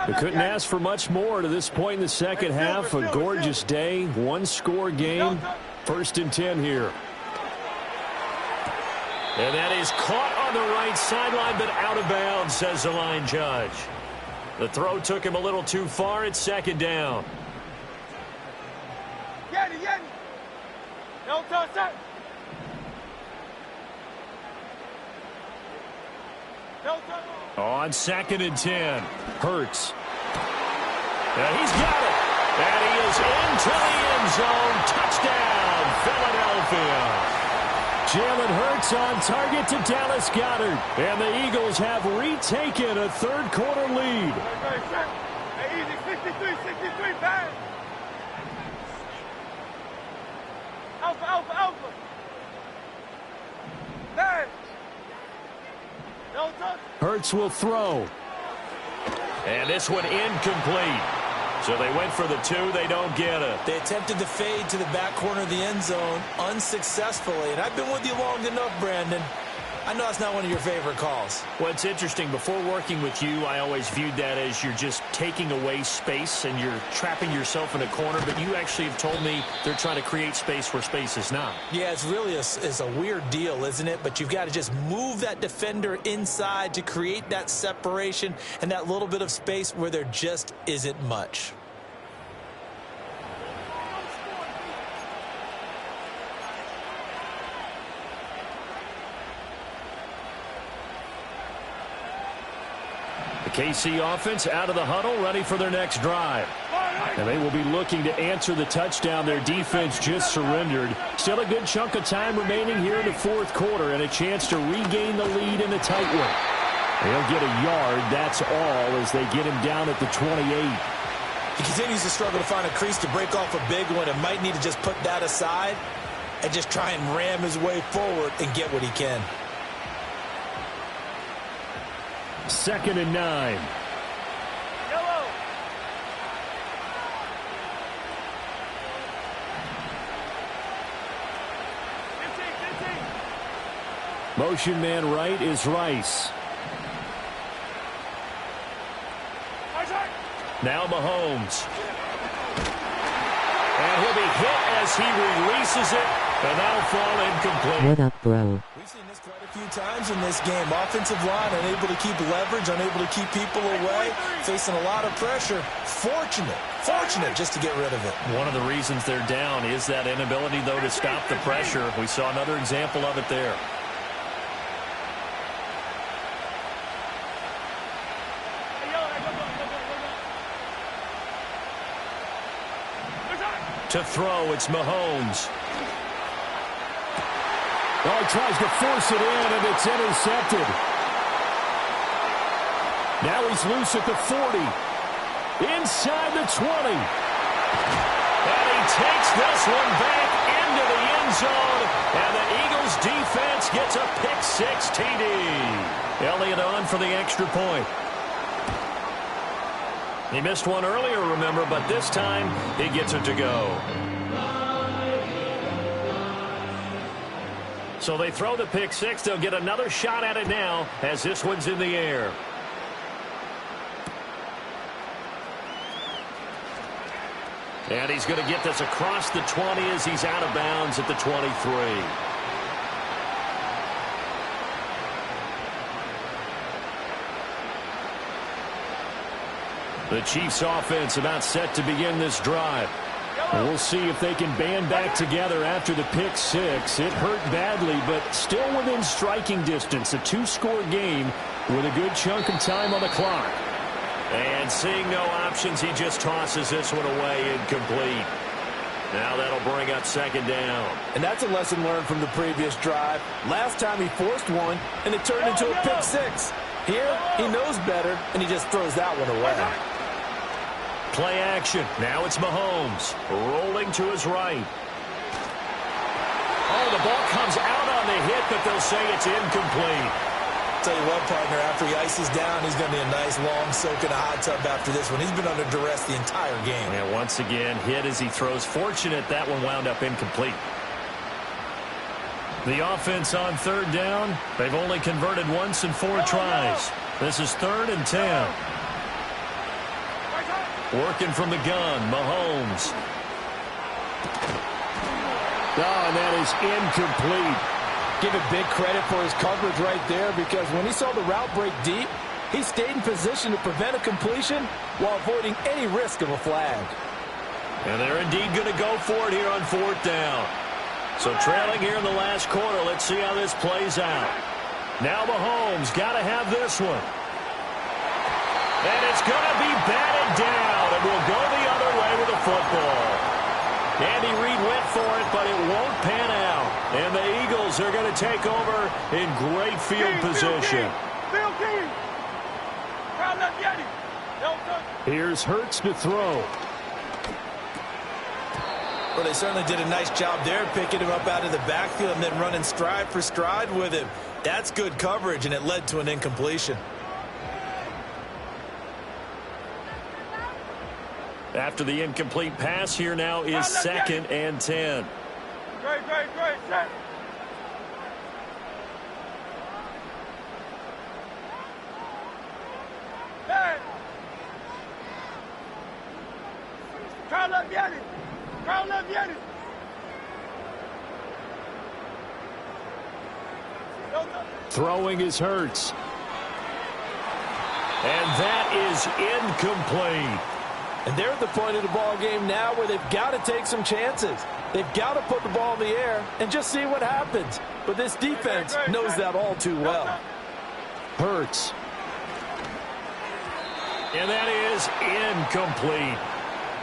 We couldn't ask for much more to this point in the second half. A gorgeous day, one-score game. 1st and 10 here. And that is caught on the right sideline, but out of bounds, says the line judge. The throw took him a little too far. It's 2nd down. No touch that. No touch. On 2nd and 10, Hurts. And he's got it. And he is into the end zone. Touchdown, Philadelphia. Jalen Hurts on target to Dallas Goedert. And the Eagles have retaken a third-quarter lead. Hey, easy, 63, bang. Alpha. Bang. No touch. Hurts will throw. And this one incomplete. So they went for the 2. They don't get it. They attempted to fade to the back corner of the end zone unsuccessfully. And I've been with you long enough, Brandon. I know it's not one of your favorite calls. Well, it's interesting. Before working with you, I always viewed that as you're just taking away space and you're trapping yourself in a corner. But you actually have told me they're trying to create space where space is not. Yeah, it's really a weird deal, isn't it? But you've got to just move that defender inside to create that separation and that little bit of space where there just isn't much. KC offense out of the huddle, ready for their next drive. And they will be looking to answer the touchdown their defense just surrendered. Still a good chunk of time remaining here in the 4th quarter and a chance to regain the lead in a tight one. They'll get a yard, that's all, as they get him down at the 28. He continues to struggle to find a crease to break off a big one and might need to just put that aside and just try and ram his way forward and get what he can. 2nd and 9. Yellow. Motion man right is Rice. Now Mahomes. And he'll be hit as he releases it, and that'll fall incomplete. What up, bro? We've seen this quite a few times in this game. Offensive line unable to keep leverage, unable to keep people away, facing a lot of pressure. Fortunate just to get rid of it. One of the reasons they're down is that inability, though, to stop the pressure. We saw another example of it there. To throw, it's Mahomes. Oh, he tries to force it in, and it's intercepted. Now he's loose at the 40. Inside the 20. And he takes this one back into the end zone, and the Eagles defense gets a pick-6 TD. Elliott on for the extra point. He missed one earlier, remember, but this time he gets it to go. So they throw the pick-6. They'll get another shot at it now as this one's in the air. And he's going to get this across the 20 as he's out of bounds at the 23. The Chiefs offense about set to begin this drive. And we'll see if they can band back together after the pick-6. It hurt badly, but still within striking distance. A 2-score game with a good chunk of time on the clock. And seeing no options, he just tosses this one away incomplete. Now that'll bring up 2nd down. And that's a lesson learned from the previous drive. Last time he forced one, and it turned into a pick-6. Here, he knows better, and he just throws that one away. Play action. Now it's Mahomes rolling to his right. Oh, the ball comes out on the hit, but they'll say it's incomplete. tell you what, partner, after he ices down, he's going to be a nice long soak in a hot tub after this one. He's been under duress the entire game. And once again, hit as he throws. Fortunate that one wound up incomplete. The offense on third down. They've only converted once in 4 tries. This is 3rd and 10. Working from the gun, Mahomes. Oh, and that is incomplete. Give it big credit for his coverage right there, because when he saw the route break deep, he stayed in position to prevent a completion while avoiding any risk of a flag. And they're indeed going to go for it here on 4th down. So trailing here in the last quarter, let's see how this plays out. Now Mahomes got to have this one. And it's going to be batted down, and we'll go the other way with the football. Andy Reid went for it, but it won't pan out. And the Eagles are going to take over in great field position. Here's Hurts to throw. Well, they certainly did a nice job there, picking him up out of the backfield and then running stride for stride with him. That's good coverage, and it led to an incompletion. After the incomplete pass, here now is 2nd and 10. Great. Set. Hey. Carla viene. Throwing is Hurts. And that is incomplete. And they're at the point of the ball game now where they've got to take some chances. They've got to put the ball in the air and just see what happens. But this defense knows that all too well. Hurts. And that is incomplete.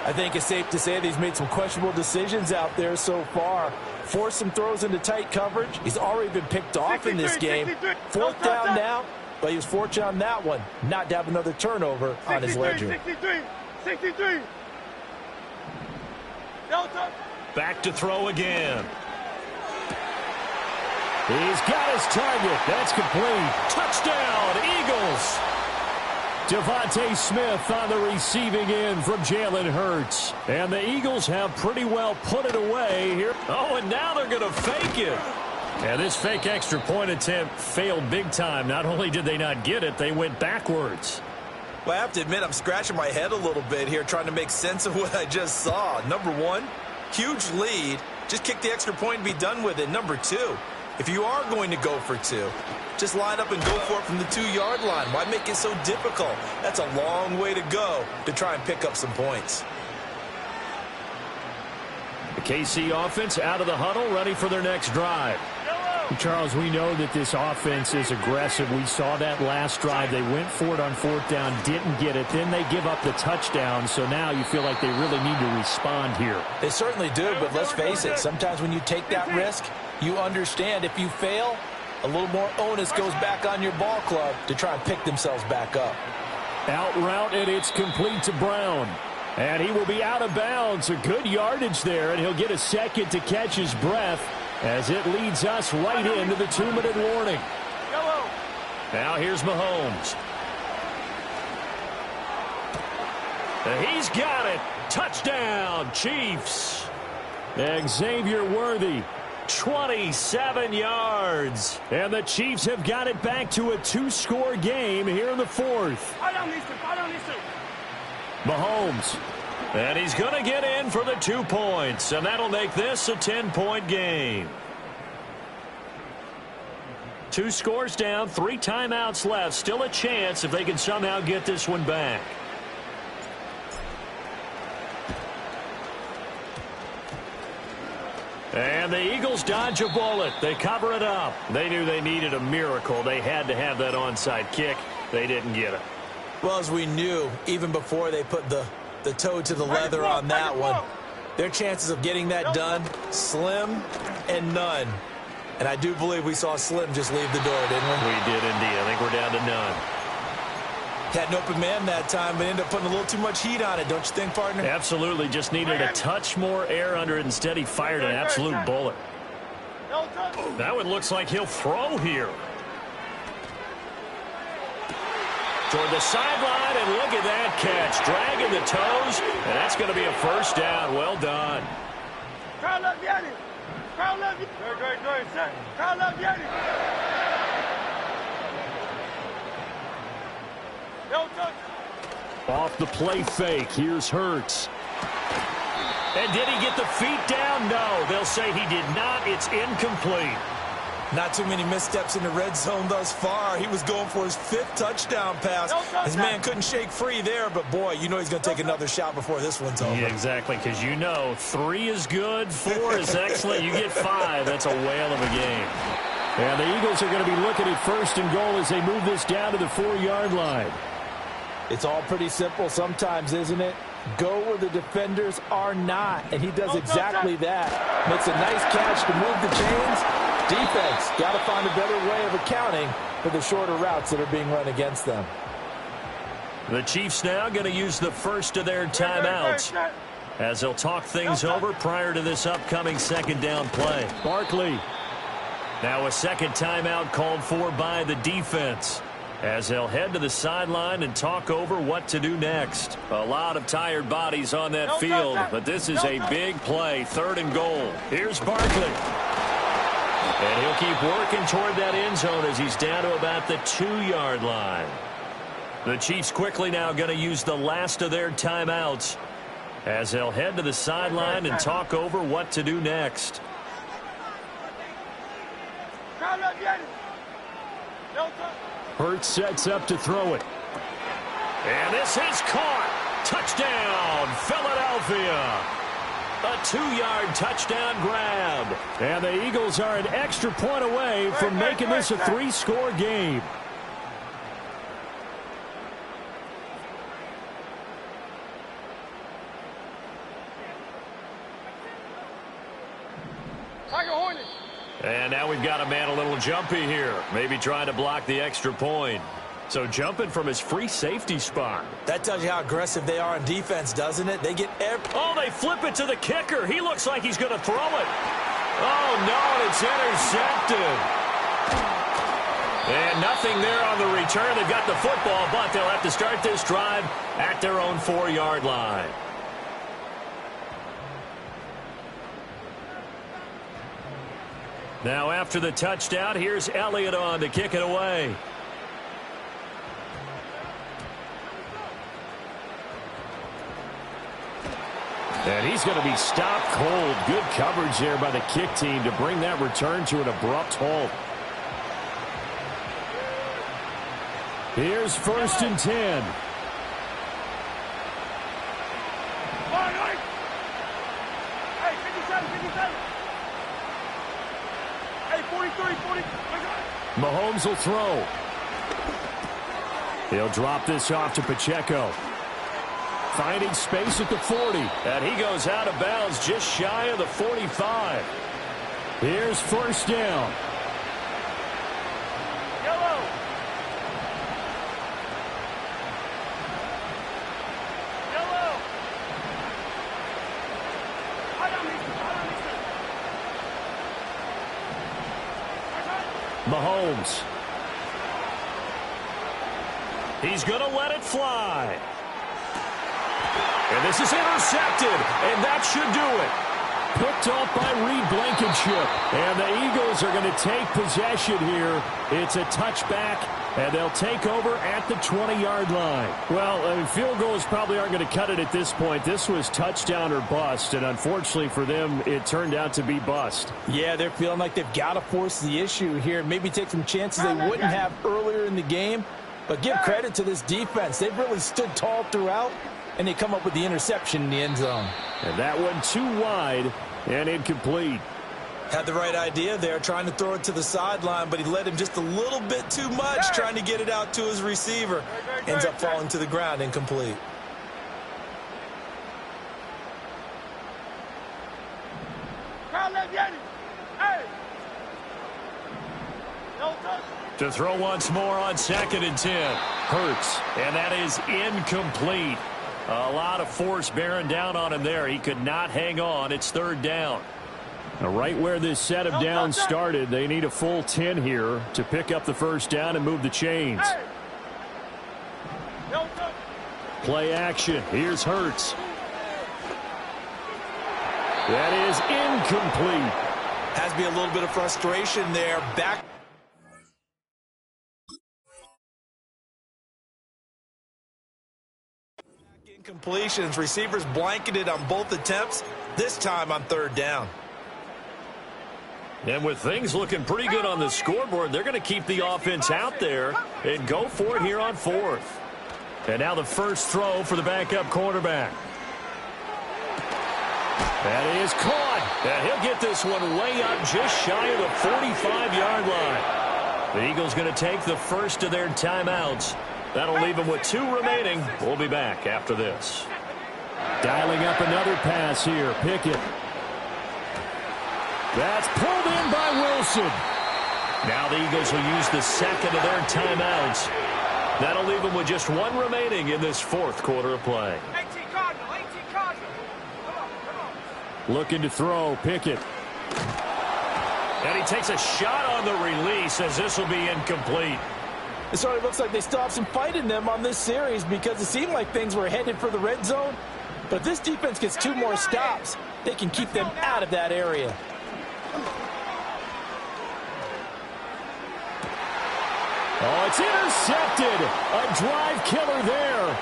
I think it's safe to say that he's made some questionable decisions out there so far. Forced some throws into tight coverage. He's already been picked off in this game. 4th down now, but he was fortunate on that one not to have another turnover on his ledger. 63. Back to throw again. He's got his target. That's complete. Touchdown, Eagles. Devontae Smith on the receiving end from Jalen Hurts. And the Eagles have pretty well put it away here. Oh, and now they're going to fake it. And this fake extra point attempt failed big time. Not only did they not get it, they went backwards. Well, I have to admit, I'm scratching my head a little bit here trying to make sense of what I just saw. Number one, huge lead. Just kick the extra point and be done with it. Number two, if you are going to go for 2, just line up and go for it from the 2-yard line. Why make it so difficult? That's a long way to go to try and pick up some points. The KC offense out of the huddle, ready for their next drive. Charles, we know that this offense is aggressive. We saw that last drive. They went for it on 4th down, didn't get it. Then they give up the touchdown. So now you feel like they really need to respond here. They certainly do, but let's face it. Sometimes when you take that risk, you understand if you fail, a little more onus goes back on your ball club to try and pick themselves back up. Out route, and it's complete to Brown. And he will be out of bounds. A good yardage there, and he'll get a second to catch his breath as it leads us right into the 2-minute warning. Now here's Mahomes. And he's got it. Touchdown, Chiefs. Xavier Worthy. 27 yards. And the Chiefs have got it back to a 2-score game here in the 4th. Mahomes. And he's going to get in for the 2 points. And that'll make this a 10-point game. 2 scores down, 3 timeouts left. Still a chance if they can somehow get this one back. And the Eagles dodge a bullet. They cover it up. They knew they needed a miracle. They had to have that onside kick. They didn't get it. Well, as we knew, even before they put the toe to the leather on that one, their chances of getting that done, slim and none. And I do believe we saw Slim just leave the door, didn't we? We did indeed. I think we're down to none. Had an open man that time, but ended up putting a little too much heat on it, don't you think, partner? Absolutely. Just needed a touch more air under it. Instead, he fired an absolute bullet. That one looks like he'll throw here. Toward the sideline, and look at that catch. Dragging the toes, and that's going to be a first down. Well done. Crowd love Yanni. Crowd love you. Great. Set. Crowd love Yanni. No touch. Off the play fake, here's Hurts. And did he get the feet down? No, they'll say he did not. It's incomplete. Not too many missteps in the red zone thus far. He was going for his 5th touchdown pass. His man couldn't shake free there, but boy, you know he's going to take another shot before this one's over. Yeah, exactly, because you know 3 is good, 4 is excellent. You get 5, that's a whale of a game. And the Eagles are going to be looking at 1st and goal as they move this down to the 4-yard line. It's all pretty simple sometimes, isn't it? Go where the defenders are not, and he does exactly that. Makes a nice catch to move the chains. Defense got to find a better way of accounting for the shorter routes that are being run against them. The Chiefs now going to use the first of their timeouts as they'll talk things over prior to this upcoming 2nd down play. Barkley. Now a 2nd timeout called for by the defense as they'll head to the sideline and talk over what to do next. A lot of tired bodies on that field, but this is a big play, 3rd and goal. Here's Barkley. And he'll keep working toward that end zone as he's down to about the 2-yard line. The Chiefs quickly now going to use the last of their timeouts as they'll head to the sideline and talk over what to do next. Hurts sets up to throw it. And this is caught. Touchdown, Philadelphia. A 2-yard touchdown grab. And the Eagles are an extra point away from making this a 3-score game. And now we've got a man a little jumpy here. Maybe trying to block the extra point. So jumping from his free safety spot. That tells you how aggressive they are on defense, doesn't it? They get Oh, they flip it to the kicker. He looks like he's going to throw it. Oh, no, it's intercepted. And nothing there on the return. They've got the football, but they'll have to start this drive at their own 4-yard line. Now after the touchdown, here's Elliott on to kick it away. And he's going to be stopped cold. Good coverage there by the kick team to bring that return to an abrupt halt. Here's 1st and 10. Hey, 57. Hey, 43. Mahomes will throw. He'll drop this off to Pacheco. Finding space at the 40. And he goes out of bounds just shy of the 45. Here's 1st down. Yellow. Mahomes. He's going to let it fly. And this is intercepted, and that should do it. Picked off by Reed Blankenship. And the Eagles are going to take possession here. It's a touchback, and they'll take over at the 20-yard line. Well, field goals probably aren't going to cut it at this point. This was touchdown or bust, and unfortunately for them, it turned out to be bust. Yeah, they're feeling like they've got to force the issue here. Maybe take some chances they wouldn't have earlier in the game. But give credit to this defense. They've really stood tall throughout, and they come up with the interception in the end zone. And that one too wide and incomplete. Had the right idea there, trying to throw it to the sideline, but he led him just a little bit too much, trying to get it out to his receiver. Ends up falling to the ground, incomplete. To throw once more on 2nd and 10. Hurts. And that is incomplete. A lot of force bearing down on him there. He could not hang on. It's 3rd down. Now, right where this set of downs started, they need a full 10 here to pick up the 1st down and move the chains. Play action. Here's Hurts. That is incomplete. Has to be a little bit of frustration there. Back. Incompletions. Receivers blanketed on both attempts, this time on third down. And with things looking pretty good on the scoreboard, they're going to keep the offense out there and go for it here on fourth. And now the first throw for the backup quarterback. That is caught. And he'll get this one way up just shy of the 45-yard line. The Eagles going to take the first of their timeouts. That'll leave them with 2 remaining. We'll be back after this. Dialing up another pass here. Pickett. That's pulled in by Wilson. Now the Eagles will use the second of their timeouts. That'll leave them with just 1 remaining in this fourth quarter of play. 18 Cardinal. Come on. Looking to throw. Pickett. And he takes a shot on the release as this will be incomplete. It sort of looks like they still have some fight in them on this series because it seemed like things were headed for the red zone. But if this defense gets 2 more stops, they can keep them out of that area. Oh, it's intercepted. A drive killer there.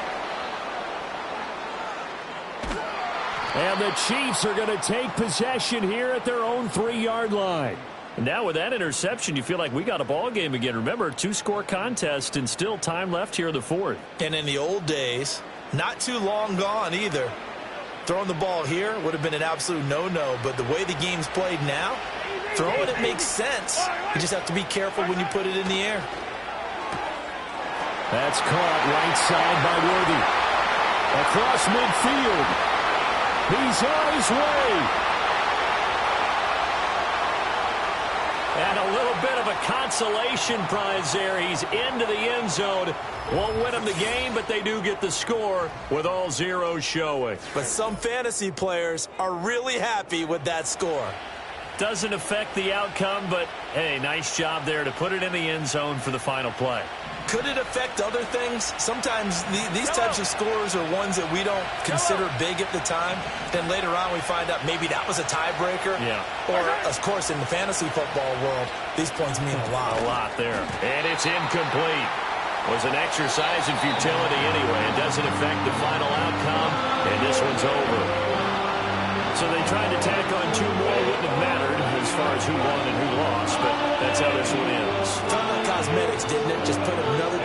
And the Chiefs are going to take possession here at their own 3-yard line. And now with that interception, you feel like we got a ball game again. Remember, 2-score contest and still time left here in the fourth. And in the old days, not too long gone either. Throwing the ball here would have been an absolute no-no, but the way the game's played now, throwing it makes sense. You just have to be careful when you put it in the air. That's caught right side by Worthy. Across midfield. He's on his way. And a little bit of a consolation prize there. He's into the end zone. Won't win them the game, but they do get the score with all zeros showing. But some fantasy players are really happy with that score. Doesn't affect the outcome, but, hey, nice job there to put it in the end zone for the final play. Could it affect other things? Sometimes these types of scores are ones that we don't consider big at the time. Then later on we find out maybe that was a tiebreaker. Yeah. Or, of course, in the fantasy football world, these points mean a lot. A lot there. And it's incomplete. Was an exercise in futility anyway. It doesn't affect the final outcome, and this one's over. So they tried to tack on 2 more. Wouldn't have mattered as far as who won and who lost, but that's how this one ends. Felt like cosmetics, didn't it? Just put another